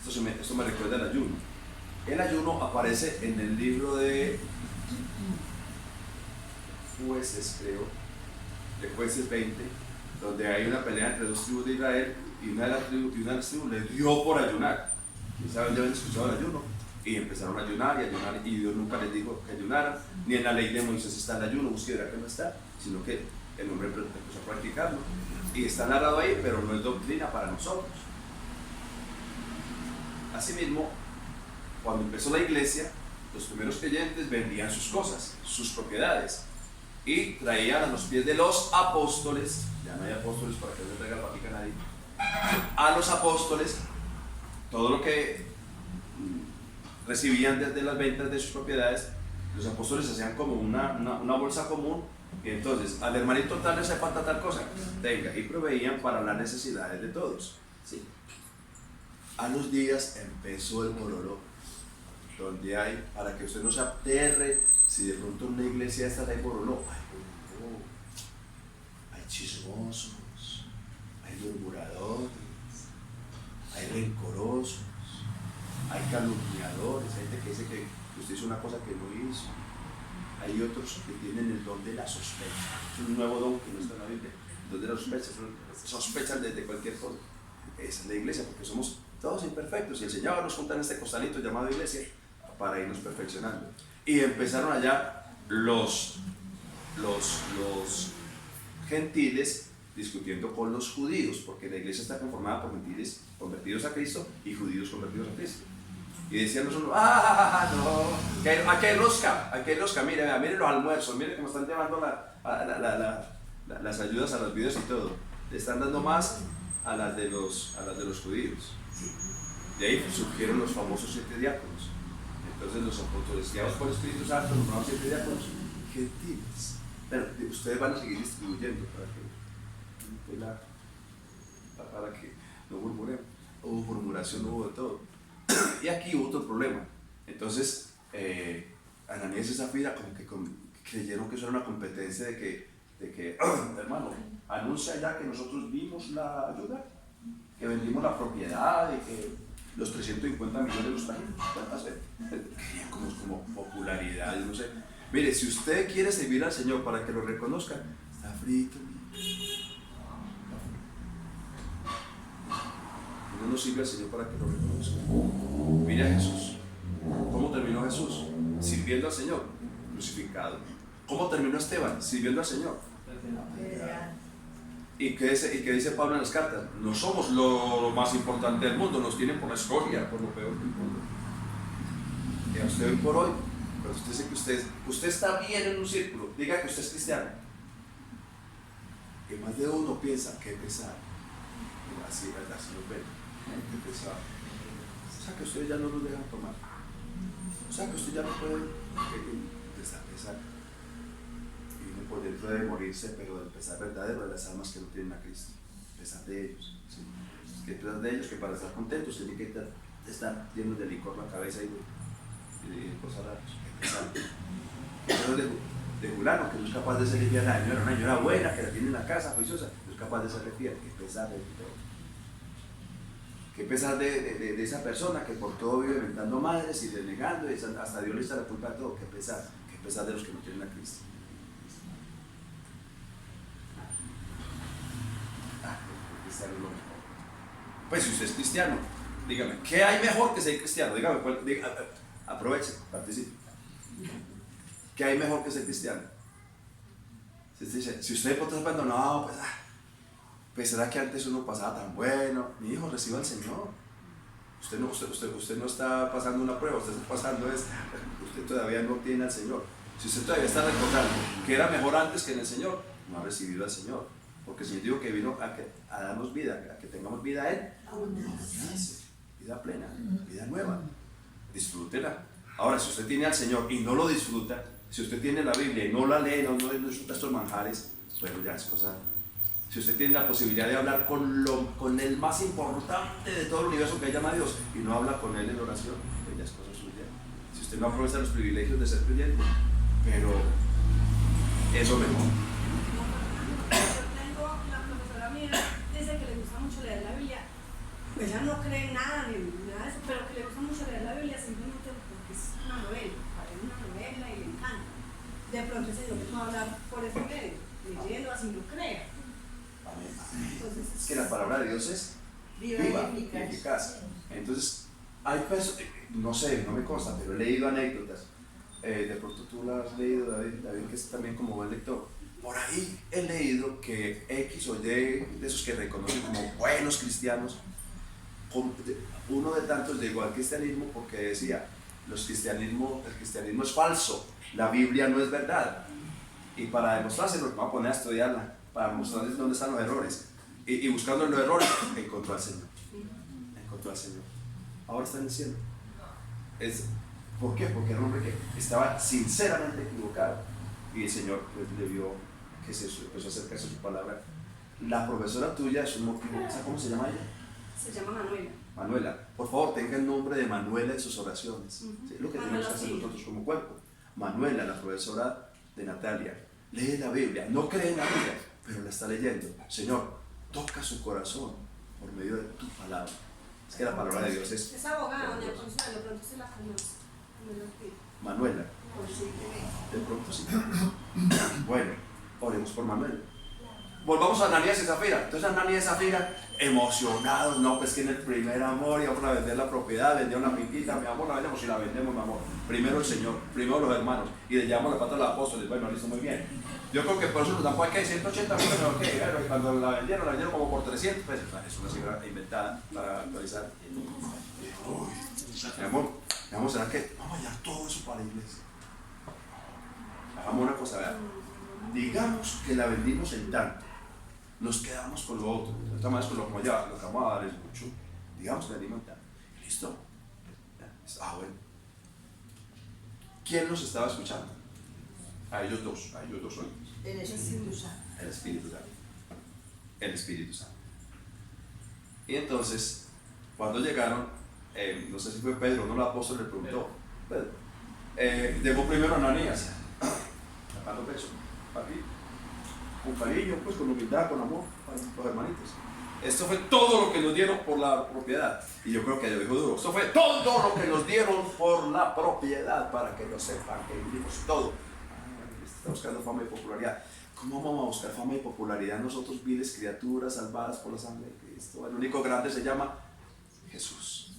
Esto me recuerda al ayuno. El ayuno aparece en el libro de Jueces, creo, de Jueces 20, donde hay una pelea entre dos tribus de Israel y una de las tribus le dio por ayunar. Y saben, ya habían escuchado el ayuno y empezaron a ayunar y Dios nunca les dijo que ayunaran, ni en la ley de Moisés está el ayuno, busque verá que no está, sino que el hombre empezó a practicarlo y está narrado ahí, pero no es doctrina para nosotros. Asimismo, cuando empezó la iglesia, los primeros creyentes vendían sus cosas, sus propiedades, y traían a los pies de los apóstoles, ya no hay apóstoles para que no traiga la patica a nadie, a los apóstoles todo lo que recibían desde las ventas de sus propiedades. Los apóstoles hacían como una bolsa común, y entonces al hermanito tal le hace falta tal cosa, tenga, y proveían para las necesidades de todos. ¿Sí? A los días empezó el bololo, donde hay, para que usted no se aterre, si de pronto en una iglesia esta hay bololo, hay chismosos, hay murmuradores, hay rencorosos, hay calumniadores, hay gente que dice que usted hizo una cosa que no hizo. Hay otros que tienen el don de la sospecha. Es un nuevo don que no está en la Biblia. El don de la sospecha. Sospechan desde cualquier cosa. Esa es la iglesia, porque somos todos imperfectos. Y el Señor nos junta en este costalito llamado iglesia para irnos perfeccionando. Y empezaron allá los gentiles discutiendo con los judíos, porque la iglesia está conformada por gentiles convertidos a Cristo y judíos convertidos a Cristo. Y decían los unos, no, aquí hay rosca, mire los almuerzos, mire cómo están llevando las ayudas a los videos y todo. Le están dando más a las de los judíos. De ahí surgieron los famosos 7 diáconos. Entonces los apóstoles, guiados por el Espíritu Santo, nombraron 7 diáconos gentiles. Bueno, ustedes van a seguir distribuyendo para que no murmuremos. Hubo murmuración, hubo de todo. Y aquí hubo otro problema. Entonces, Ananías y Zafira como que creyeron que eso era una competencia de que hermano, anuncia ya que nosotros vimos la ayuda, que vendimos la propiedad, de que los 350 millones los trajimos. Querían como popularidad, no sé. Mire, si usted quiere servir al Señor para que lo reconozcan, está frito. No nos sirve al Señor para que lo reconozcan. Mira a Jesús. ¿Cómo terminó Jesús? Sirviendo al Señor, crucificado. ¿Cómo terminó Esteban? Sirviendo al Señor. ¿Y qué dice Pablo en las cartas? No somos lo más importante del mundo, nos tienen por la escoria, por lo peor del mundo. que a usted hoy por hoy, pero usted dice que usted está bien en un círculo, diga que usted es cristiano. Que más de uno piensa que pesar. Así, ¿verdad? Si nos ven, que pesar. O sea que ustedes ya no nos dejan tomar. O sea que usted ya no puede pesar. Y uno por dentro debe morirse, pero del pesar verdadero de las almas que no tienen a Cristo. Pesar de ellos. ¿Sí? Que pesar de ellos que para estar contentos tienen que estar llenos de licor la cabeza y de cosas raras. Que pesar. Que pesar de Julano, que no es capaz de ser liviana, una señora buena que la tiene en la casa, juiciosa, no es capaz de ser fiel. Que pesar de todo. Que pesar de esa persona que por todo vive inventando madres y denegando, y hasta Dios le echa la culpa de todo. Que pesar de los que no tienen a Cristo. Cristiano es lo mejor. Pues si usted es cristiano, dígame, ¿qué hay mejor que ser cristiano? Dígame, aproveche, participe. ¿Qué hay mejor que ser cristiano? Si usted por otro abandonado, pues será que antes uno pasaba tan bueno. Mi hijo, reciba al Señor. Usted no está pasando una prueba, usted todavía no tiene al Señor. Si usted todavía está recordando que era mejor antes que en el Señor, no ha recibido al Señor. Porque el Señor dijo que vino a darnos vida, a que tengamos vida en abundancia, vida plena, vida nueva. Disfrútela. Ahora, si usted tiene al Señor y no lo disfruta, si usted tiene la Biblia y no la lee, no disfruta estos manjares, bueno, ya es cosa. Si usted tiene la posibilidad de hablar con el más importante de todo el universo que llama Dios y no habla con él en oración, pues ya es cosa suya. Si usted no aprovecha los privilegios de ser creyente, pero eso mejor. Dice que le gusta mucho leer la Biblia, pues ella no cree en nada ni nada de eso, pero que le gusta mucho leer la Biblia simplemente porque es una novela, para él es una novela y le encanta. De pronto ese Dios le va a hablar por ese medio, leyendo así no crea. Entonces, Es que la palabra de Dios es viva y eficaz. Entonces, hay personas, no sé, no me consta, pero he leído anécdotas. De pronto tú la has leído, David, que es también como buen lector. Por ahí he leído que X o Y de esos que reconocen como buenos cristianos, uno de tantos llegó al cristianismo porque decía, el cristianismo es falso, la Biblia no es verdad. Y para demostrárselo, vamos a poner a estudiarla, para mostrarles dónde están los errores. Y buscando los errores, encontró al Señor. Ahora está en el cielo. ¿Por qué? Porque era un hombre que estaba sinceramente equivocado. Y el Señor pues, le vio que se empezó a acercarse a su palabra. La profesora tuya es un motivo. ¿Sabes cómo se llama ella? se llama Manuela. Manuela, por favor, tenga el nombre de Manuela en sus oraciones. ¿Sí? Es lo que tenemos que hacer nosotros como cuerpo. Manuela, la profesora de Natalia, lee la Biblia, no cree en la Biblia, pero la está leyendo. Señor, toca su corazón por medio de tu palabra. Es que la palabra de Dios es... Es abogada, doña Consuelo, pronto se la conoce. Manuela. De pronto sí. Bueno, oremos por Manuela. Volvamos a Ananías y Zafira. Entonces Ananías y Zafira, emocionados, no, pues que en el primer amor íbamos a vender la propiedad, vendía una finquita, mi amor, la vendemos y la vendemos, mi amor. Primero el Señor, primero los hermanos, y le llevamos la pata a los apóstoles. Bueno, listo, muy bien. Yo creo que por eso nos dan pues que 180 millones, ok, cuando la vendieron como por 300 pesos. Es una cifra inventada para actualizar. Uy, mi amor, ¿será que vamos a hallar todo eso para la iglesia? Hagamos una cosa, vean. Digamos que la vendimos en tanto, nos quedamos con lo otro. De esta manera, como ya lo que vamos a dar es mucho. Digamos que la vendimos en tanto. ¿Listo? Bueno. ¿Quién nos estaba escuchando? A ellos dos solitos. El Espíritu Santo. El Espíritu Santo. El Espíritu Santo. Y entonces, cuando llegaron, no sé si fue Pedro o no, el apóstol le preguntó. Pedro. Llegó primero Ananías, sacando pecho, aquí, con cariño, pues con humildad, con amor, para los hermanitos. Esto fue todo lo que nos dieron por la propiedad. Y yo creo que yo dijo duro. Esto fue todo lo que nos dieron por la propiedad, para que lo sepan, que dimos todo. Está buscando fama y popularidad. ¿Cómo vamos a buscar fama y popularidad nosotros, viles criaturas salvadas por la sangre de Cristo? El único grande se llama Jesús.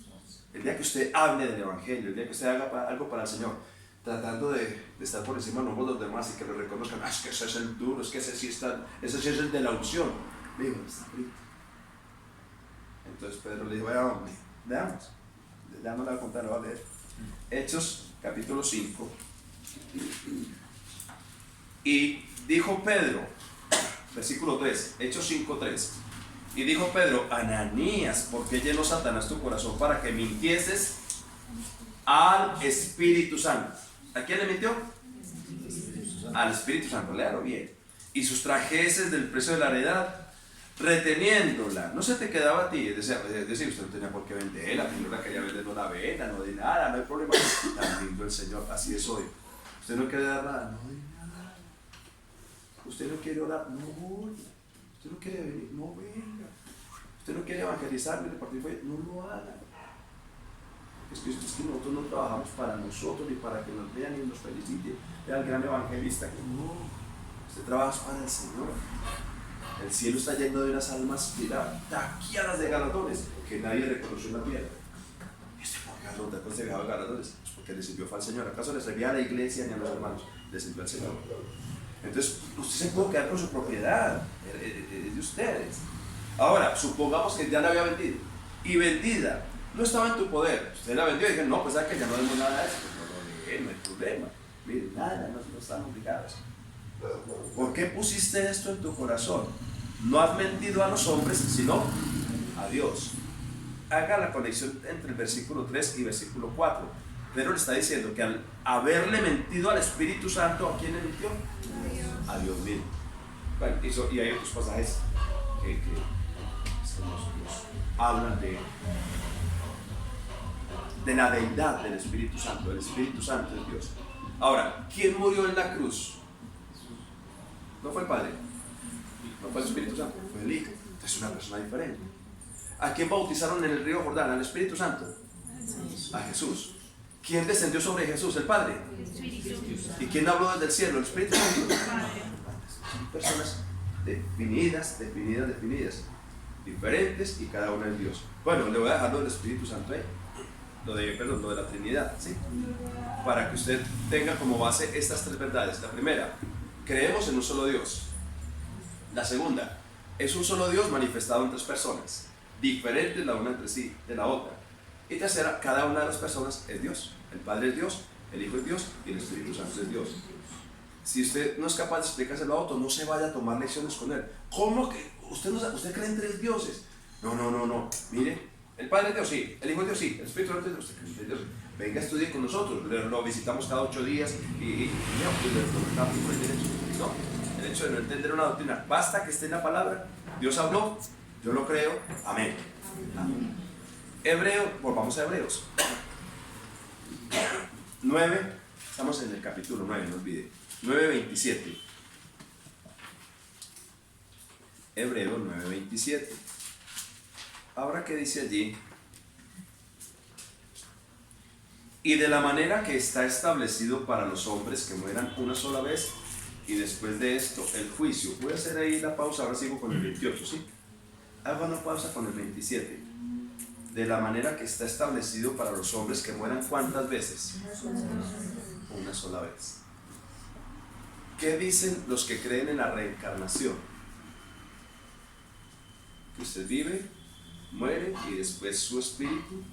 El día que usted hable del Evangelio, el día que usted haga algo para el Señor, tratando de estar por encima de los demás y que lo reconozcan, es que ese es el duro, es que ese sí es el de la unción. Le digo, está frito. Entonces Pedro le dijo, veamos, ya no le voy a contar, lo voy a leer. Hechos capítulo 5. Y dijo Pedro, versículo 3, Hechos 5:3. Y dijo Pedro: Ananías, ¿por qué llenó Satanás tu corazón para que mintieses al Espíritu Santo? ¿A quién le mintió? Al Espíritu Santo, léalo bien. Y sustrajeses del precio de la heredad, reteniéndola. No se te quedaba a ti, es decir, usted no tenía por qué venderla, primero la quería vender, no la venda, no de nada, no hay problema. Tan lindo el Señor, así es hoy. Usted no quiere dar nada, no de nada. Usted no quiere orar, no voy. Usted no quiere venir, no venga. Usted no quiere evangelizar, mire, no lo haga. Es que nosotros no trabajamos para nosotros ni para que nos vean y nos feliciten. Vea el gran evangelista que no. Usted trabaja para el Señor. El cielo está lleno de unas almas taqueadas de galardones que nadie reconoció en la tierra. ¿Por qué Galardón después de viajar a galardones? Pues porque le sirvió fue al Señor. ¿Acaso le servía a la iglesia ni a los hermanos? Le sirvió al Señor. Entonces, usted se puede quedar con su propiedad, es de ustedes. Ahora, supongamos que ya la había vendido y vendida no estaba en tu poder. Usted la vendió y dijeron: no, pues ¿sabes que ya no demos nada de eso? Pues no hay problema. Mire, nada, no están obligados. ¿Por qué pusiste esto en tu corazón? No has mentido a los hombres, sino a Dios. Haga la conexión entre el versículo 3 y versículo 4. Pedro le está diciendo que al haberle mentido al Espíritu Santo, ¿a quién le mintió? A Dios mismo. Bueno, y hay otros pasajes que nos hablan de la deidad del Espíritu Santo. El Espíritu Santo es Dios. Ahora, ¿quién murió en la cruz? No fue el Padre, no fue el Espíritu Santo, fue el Hijo. Es una persona diferente. ¿A quién bautizaron en el río Jordán? ¿Al Espíritu Santo? A Jesús. ¿Quién descendió sobre Jesús? ¿El Padre? ¿Y quién habló desde el cielo? ¿El Espíritu Santo? Son personas definidas, diferentes, y cada una es Dios. Bueno, le voy a dejar lo del Espíritu Santo ahí, lo de la Trinidad, ¿sí? Para que usted tenga como base estas tres verdades. La primera: creemos en un solo Dios. La segunda: es un solo Dios manifestado en tres personas, diferentes la una entre sí de la otra. Y tercera: cada una de las personas es Dios. El Padre es Dios, el Hijo es Dios y el Espíritu Santo es Dios. Si usted no es capaz de explicárselo a otro, no se vaya a tomar lecciones con él. ¿Cómo que usted cree en tres dioses? No. Mire, el Padre es Dios, sí. El Hijo es Dios, sí. El Espíritu Santo es Dios. ¿Usted cree en tres dioses? Venga, estudie con nosotros. Lo visitamos cada 8 días y le comentamos por el derecho. No, el hecho de no entender una doctrina, basta que esté en la palabra. Dios habló, yo lo creo, amén. Volvamos a Hebreos 9, estamos en el capítulo 9, no olvide, 9:27. Hebreos 9:27. Ahora, ¿qué dice allí? Y de la manera que está establecido para los hombres que mueran una sola vez, y después de esto el juicio. Voy a hacer ahí la pausa, ahora sigo con el 28, ¿sí? Hago una pausa con el 27. De la manera que está establecido para los hombres que mueran, ¿cuántas veces? Una sola vez. ¿Qué dicen los que creen en la reencarnación? Que usted vive, muere y después su espíritu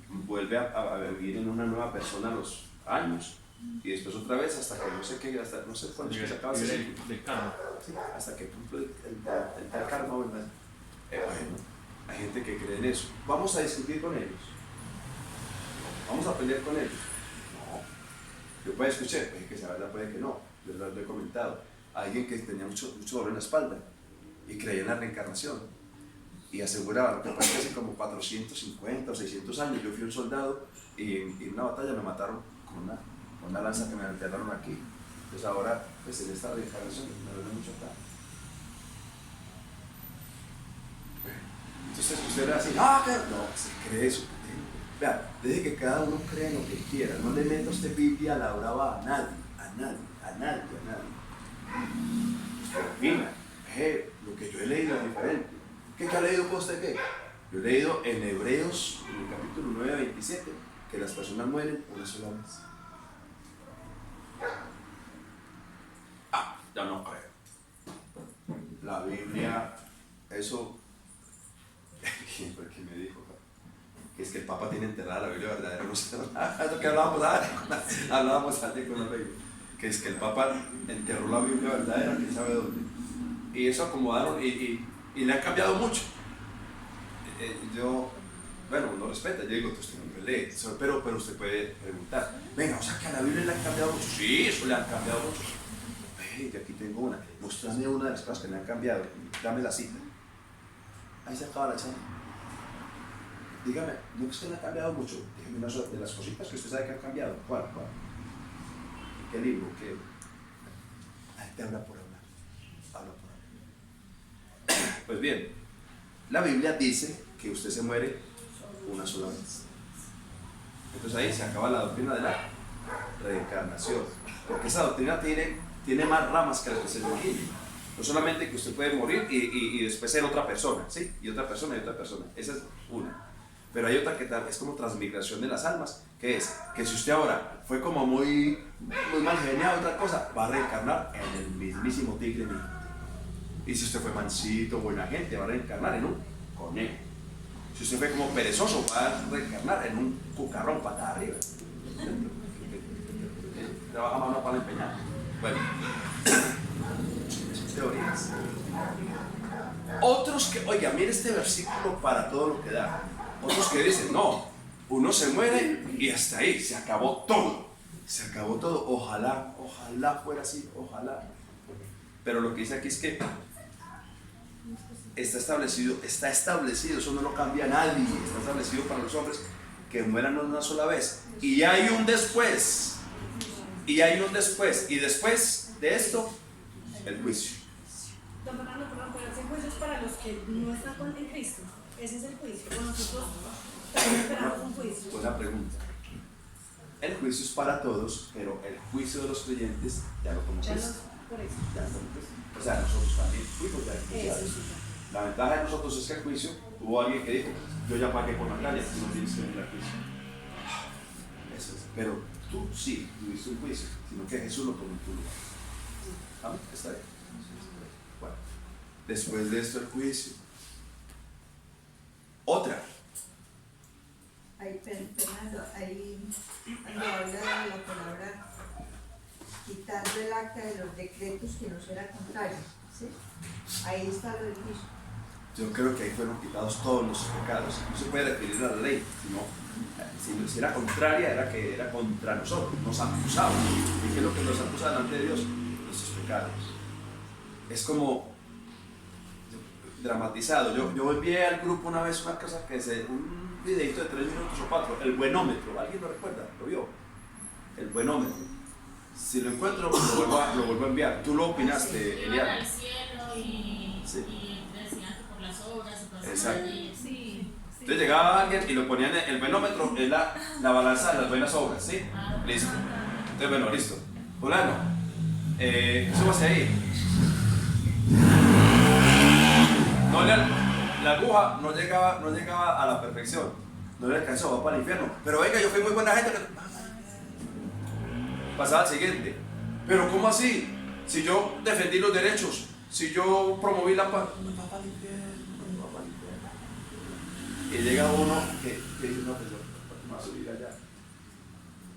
vuelve a vivir en una nueva persona a los años, y después otra vez hasta que no sé qué, hasta no sé cuándo es que se acaba el karma. Sí, hasta que cumple el karma. Bueno, hay gente que cree en eso. Vamos a discutir con ellos, vamos a pelear con ellos. No, yo puede escuchar, puede que sea verdad, puede que no. Yo lo he comentado. Alguien que tenía mucho dolor en la espalda y creía en la reencarnación y aseguraba, lo que pasa es que hace como 450 o 600 años yo fui un soldado y en una batalla me mataron con una lanza que me enterraron aquí. Entonces ahora, pues en esta reencarnación me duele mucho acá. Entonces usted le así, no, se cree eso. Vea, desde que cada uno cree en lo que quiera, no le meta usted Biblia a la brava a nadie. Usted opina, lo que yo he leído es diferente. ¿Qué ha leído usted qué? Yo he leído en Hebreos, en el capítulo 9:27, que las personas mueren una sola vez. Ya no creo. La Biblia, eso, ¿quién fue el que me dijo que es que el Papa tiene enterrada la Biblia verdadera, no sé, es lo que hablábamos antes con la Biblia, que es que el Papa enterró la Biblia verdadera, quién sabe dónde, y eso acomodaron y le han cambiado mucho. Yo, bueno, uno respeta, yo digo, usted no lee, pero usted puede preguntar, venga, o sea que a la Biblia le han cambiado mucho, sí, eso le han cambiado mucho. Yo aquí tengo una, mostrame una de las cosas que me han cambiado, dame la cita. Ahí se acaba la charla. Dígame, ¿no es que le ha cambiado mucho? Dígame una de las cositas que usted sabe que han cambiado. ¿Cuál? ¿Qué libro? ¿Qué? Ahí te habla por hablar. Habla por hablar. Pues bien, la Biblia dice que usted se muere una sola vez. Entonces ahí se acaba la doctrina de la reencarnación. Porque esa doctrina tiene más ramas que las que se le imagina. No solamente que usted puede morir y después ser otra persona, ¿sí? Y otra persona y otra persona. Esa es una. Pero hay otra que es como transmigración de las almas, que es que si usted ahora fue como muy mal geniado, otra cosa, va a reencarnar en el mismísimo tigre mismo. Y si usted fue mansito, buena gente, va a reencarnar en un conejo. Si usted fue como perezoso, va a reencarnar en un cucarrón patada arriba. Trabaja mano para empeñar. Bueno, teorías. Otros que, oiga, mire este versículo para todo lo que da. Otros que dicen, no, uno se muere y hasta ahí, se acabó todo. Se acabó todo. Ojalá fuera así, ojalá. Pero lo que dice aquí es que está establecido, eso no lo cambia nadie, está establecido para los hombres que mueran una sola vez. Y hay un después. Y después de esto, el juicio. Don Fernando, perdón, pero ese juicio es para los que no están en Cristo. Ese es el juicio. Con nosotros también esperamos un juicio. Buena pregunta. El juicio es para todos, pero el juicio de los creyentes ya lo conocemos. Por eso. O sea, nosotros también fuimos ya enjuiciados. Eso sí. La ventaja de nosotros es que el juicio, hubo alguien que dijo, yo ya pagué por la calle, tú no tienes que venir al juicio. Eso es. Pero tú sí tuviste un juicio, sino que Jesús lo tomó en tu lugar. ¿Amén? Está bien. Bueno, después de esto el juicio. Otra. Ahí, Fernando, ahí cuando habla de la palabra quitando el acta de los decretos que nos era contrario, ¿sí? Ahí está lo del juicio. Yo creo que ahí fueron quitados todos los pecados. No se puede referir a la ley, sino si era contraria, era que era contra nosotros, nos acusaban. ¿Y qué es lo que nos acusa delante de Dios? Nuestros pecados. Es como dramatizado. Yo envié al grupo una vez una cosa que es un videito de 3 minutos o 4, el buenómetro. ¿Alguien lo recuerda? ¿Lo vio? El buenómetro. Si lo encuentro, lo vuelvo a enviar. Tú lo opinaste, Eliana. Al cielo y decían que por las obras y pasaban. Exacto. Sí. Entonces llegaba alguien y lo ponían en el buenómetro, es la balanza de las buenas obras, ¿sí? Listo. Entonces, bueno, listo. Fulano, súbase ahí. La aguja no llegaba a la perfección, no le alcanzó, va para el infierno. Pero venga, yo fui muy buena gente. Pasaba al siguiente. Pero ¿cómo así? Si yo defendí los derechos, si yo promoví la paz, no va para el infierno, no va para el infierno. Y llega uno que dice, no, pues yo me voy a subir allá.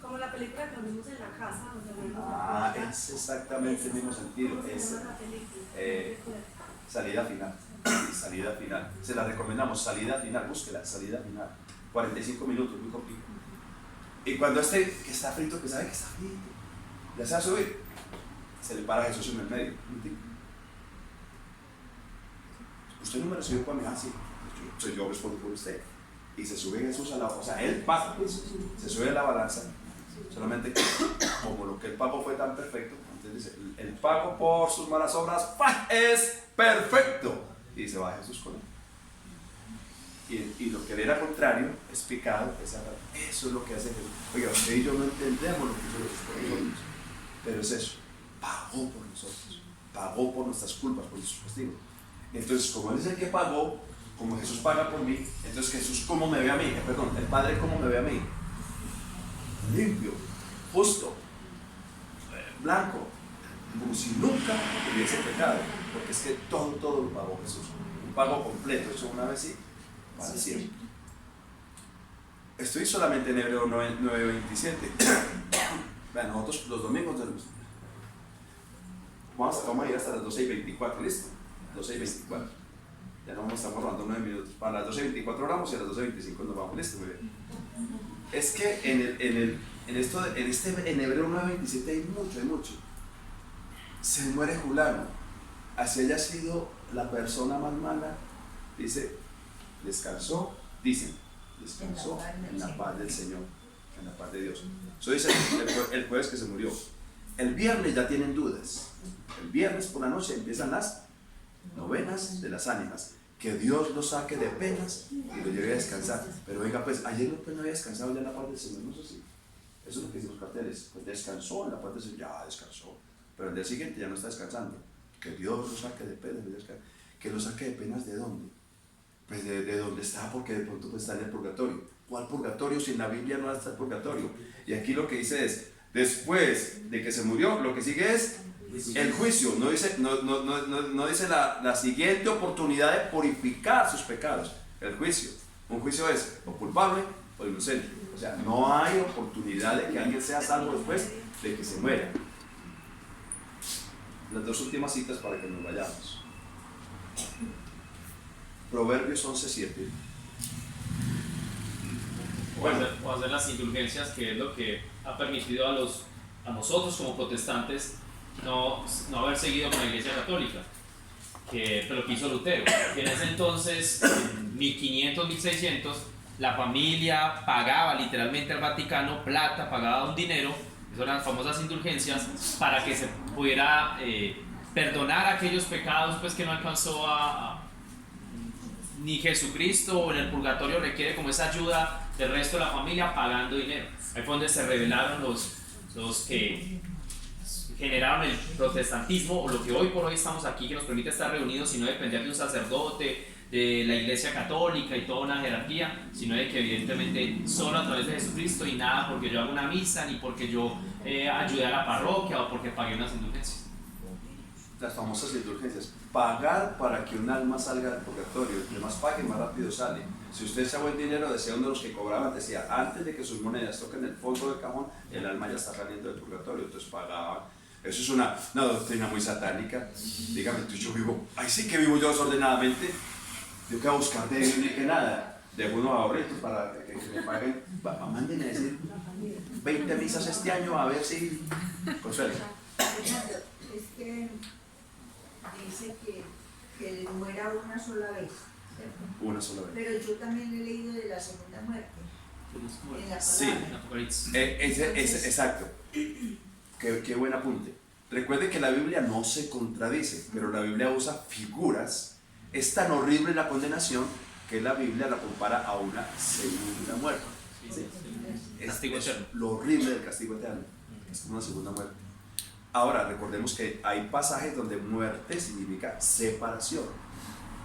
Como la película que vimos en la casa, donde vimos Es exactamente el mismo sentido. Es salida final. Salida final. Se la recomendamos, salida final, búsquela, salida final. 45 minutos, muy cortito. Y cuando que está frito, que sabe que está frito, ya se va a subir, se le para a Jesús en el medio. Usted no me recibió para mí, sí. Yo respondo por usted. Y se sube Jesús a la, o sea, él paga, se sube a la balanza. Solamente que, como lo que él pagó fue tan perfecto, entonces dice, el pago por sus malas obras es perfecto. Y se va Jesús con él. Y lo que le era contrario es pecado, eso es lo que hace Jesús. Oiga, usted y yo no entendemos lo que hizo Jesús por nosotros, pero es eso, pagó por nosotros, pagó por nuestras culpas, por nuestros castigos. Entonces, como él es el que pagó, como Jesús paga por mí, entonces Jesús, ¿cómo me ve a mí? Perdón, el Padre, ¿cómo me ve a mí? Limpio, justo, blanco, como si nunca hubiese pecado, porque es que todo lo pagó Jesús, un pago completo, hecho una vez y para siempre. Estoy solamente en Hebreo 9:27. Vean, nosotros los domingos vamos a ir hasta las 12:24, ¿listo? 12:24. Ya no estamos robando 9 minutos. Para las 12:24 oramos y a las 12:25 nos vamos, ¿listo? Muy bien. Es que en Hebreo 9:27 hay mucho. Se muere Julano. Así haya sido la persona más mala, dice, descansó en la paz del Señor, en la paz de Dios. Eso dice el jueves que se murió. El viernes ya tienen dudas. El viernes por la noche empiezan las novenas de las ánimas. Que Dios los saque de penas y los lleve a descansar. Pero venga, pues ayer no había descansado ya en la paz del Señor, no sé si. Eso es lo que dicen los carteles. Pues descansó en la paz del Señor, ya descansó. Pero el día siguiente ya no está descansando. Que Dios lo saque de penas. Que lo saque de penas, ¿de dónde? Pues de donde está, porque de pronto pues está en el purgatorio. ¿Cuál purgatorio si en la Biblia no está el purgatorio? Y aquí lo que dice es, después de que se murió, lo que sigue es el juicio. No dice, no dice la siguiente oportunidad de purificar sus pecados. El juicio. Un juicio es o culpable o inocente. O sea, no hay oportunidad de que alguien sea salvo después de que se muera. Las dos últimas citas para que nos vayamos. Proverbios 11:7. O hacer las indulgencias, que es lo que ha permitido a nosotros como protestantes no haber seguido con la Iglesia Católica, pero lo que hizo Lutero. Que en ese entonces, en 1500, 1600, la familia pagaba literalmente al Vaticano plata, pagaba un dinero, eso eran las famosas indulgencias, para que se pudiera perdonar aquellos pecados pues, que no alcanzó ni Jesucristo, o en el purgatorio requiere como esa ayuda del resto de la familia pagando dinero. Ahí fue donde se rebelaron los que generaron el protestantismo, o lo que hoy por hoy estamos aquí, que nos permite estar reunidos y no depender de un sacerdote, de la Iglesia Católica y toda una jerarquía, sino de que evidentemente solo a través de Jesucristo, y nada porque yo hago una misa, ni porque yo ayudé a la parroquia o porque pagué unas indulgencias. Las famosas indulgencias. Pagar para que un alma salga del purgatorio. Entre más pague, más rápido sale. Si usted echa buen dinero, decía uno de los que cobraban, decía, antes de que sus monedas toquen el fondo del cajón, el alma ya está saliendo del purgatorio. Entonces pagaban. Eso es una doctrina muy satánica. Dígame, yo vivo, ahí sí que vivo yo desordenadamente. Yo que voy a buscar de que nada. Dejo unos ahorritos para que me paguen. Mándenme a decir 20 misas este año, a ver si. Consuelo. Es que dice que le muera una sola vez, ¿cierto? Una sola vez. Pero yo también he leído de la segunda muerte en la palabra. Sí, exacto. Qué buen apunte. Recuerde que la Biblia no se contradice, pero la Biblia usa figuras. Es tan horrible la condenación que la Biblia la compara a una segunda muerte. ¿Sí? Es lo horrible del castigo eterno. Es como una segunda muerte. Ahora, recordemos que hay pasajes donde muerte significa separación.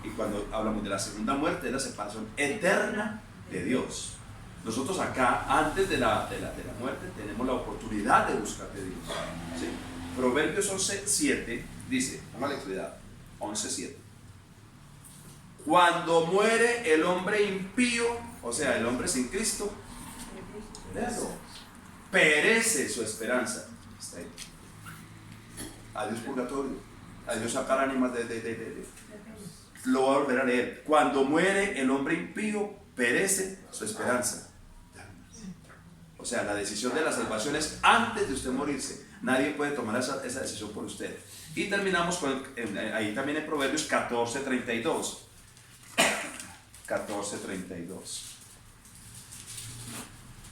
Y cuando hablamos de la segunda muerte, es la separación eterna de Dios. Nosotros acá, antes de la muerte, tenemos la oportunidad de buscar de Dios. ¿Sí? Proverbios 11:7 dice, póngale cuidado, 11:7. Cuando muere el hombre impío, o sea, el hombre sin Cristo, perece su esperanza. Está ahí. Adiós purgatorio, adiós sacar ánimas lo voy a volver a leer. Cuando muere el hombre impío, perece su esperanza. O sea, la decisión de la salvación es antes de usted morirse. Nadie puede tomar esa decisión por usted. Y terminamos ahí también en Proverbios 14:32. 14:32.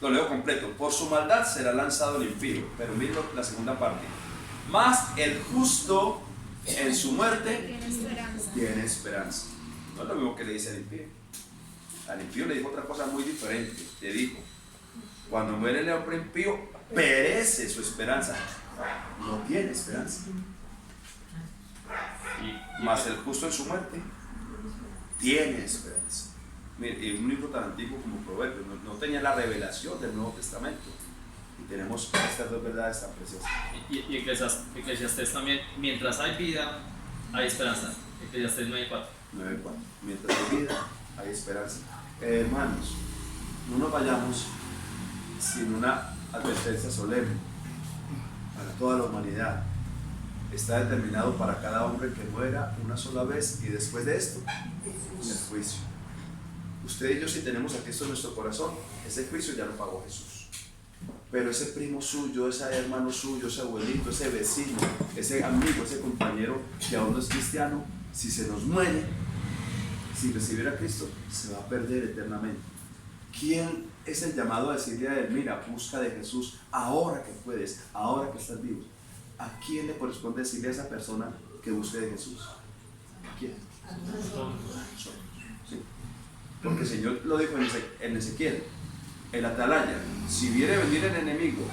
Lo leo completo. Por su maldad será lanzado el impío. Pero miren la segunda parte. Mas el justo en su muerte tiene esperanza. No es lo mismo que le dice al impío. Al impío le dijo otra cosa muy diferente. Le dijo, cuando muere el hombre impío, perece su esperanza. No tiene esperanza. Mas el justo en su muerte tiene esperanza. Mire, un libro tan antiguo como Proverbios no tenía la revelación del Nuevo Testamento. Y tenemos estas dos verdades tan preciosas. Y Eclesiastés también, mientras hay vida, hay esperanza. Eclesiastés 9:4. 9:4. Mientras hay vida, hay esperanza. Hermanos, no nos vayamos sin una advertencia solemne para toda la humanidad. Está determinado para cada hombre que muera una sola vez y después de esto, el juicio. Usted y yo, si tenemos a Cristo en nuestro corazón, ese juicio ya lo pagó Jesús. Pero ese primo suyo, ese hermano suyo, ese abuelito, ese vecino, ese amigo, ese compañero que aún no es cristiano, si se nos muere sin recibir a Cristo, se va a perder eternamente. ¿Quién es el llamado a decirle a él, mira, busca de Jesús ahora que puedes, ahora que estás vivo? ¿A quién le corresponde decirle a esa persona que busque de Jesús? ¿A quién? Sí. Porque el Señor lo dijo en Ezequiel, el atalaya, si viene a venir el enemigo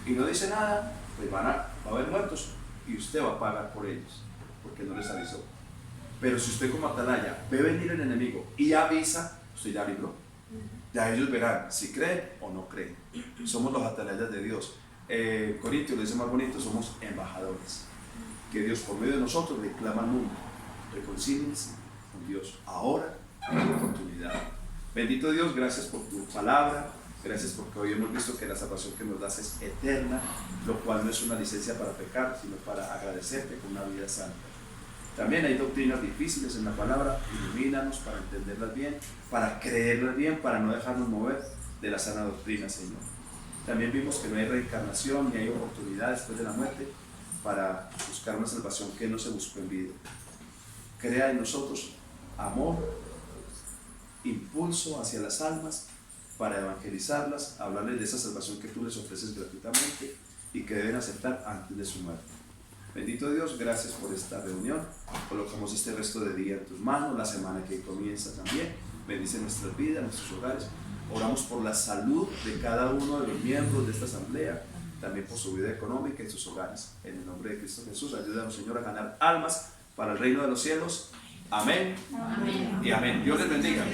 y no dice nada, pues va a haber muertos y usted va a pagar por ellos, porque no les avisó. Pero si usted como atalaya ve venir el enemigo y avisa, usted ya libró. Ya ellos verán si creen o no creen. Somos los atalayas de Dios. Corintios lo dice más bonito, somos embajadores. Que Dios por medio de nosotros reclama al mundo. Reconcíliense con Dios. Ahora hay una oportunidad. Bendito Dios, gracias por tu palabra. Gracias porque hoy hemos visto que la salvación que nos das es eterna, lo cual no es una licencia para pecar, sino para agradecerte con una vida santa. También hay doctrinas difíciles en la palabra, ilumínanos para entenderlas bien, para creerlas bien, para no dejarnos mover de la sana doctrina, Señor. También vimos que no hay reencarnación ni hay oportunidad después de la muerte para buscar una salvación que no se buscó en vida. Crea en nosotros amor, impulso hacia las almas para evangelizarlas, hablarles de esa salvación que tú les ofreces gratuitamente y que deben aceptar antes de su muerte. Bendito Dios, gracias por esta reunión. Colocamos este resto de día en tus manos, la semana que comienza también. Bendice nuestras vidas, nuestros hogares. Oramos por la salud de cada uno de los miembros de esta asamblea, también por su vida económica y sus hogares. En el nombre de Cristo Jesús, ayúdanos, Señor, a ganar almas para el reino de los cielos. Amén. Amén. Y amén. Dios les bendiga.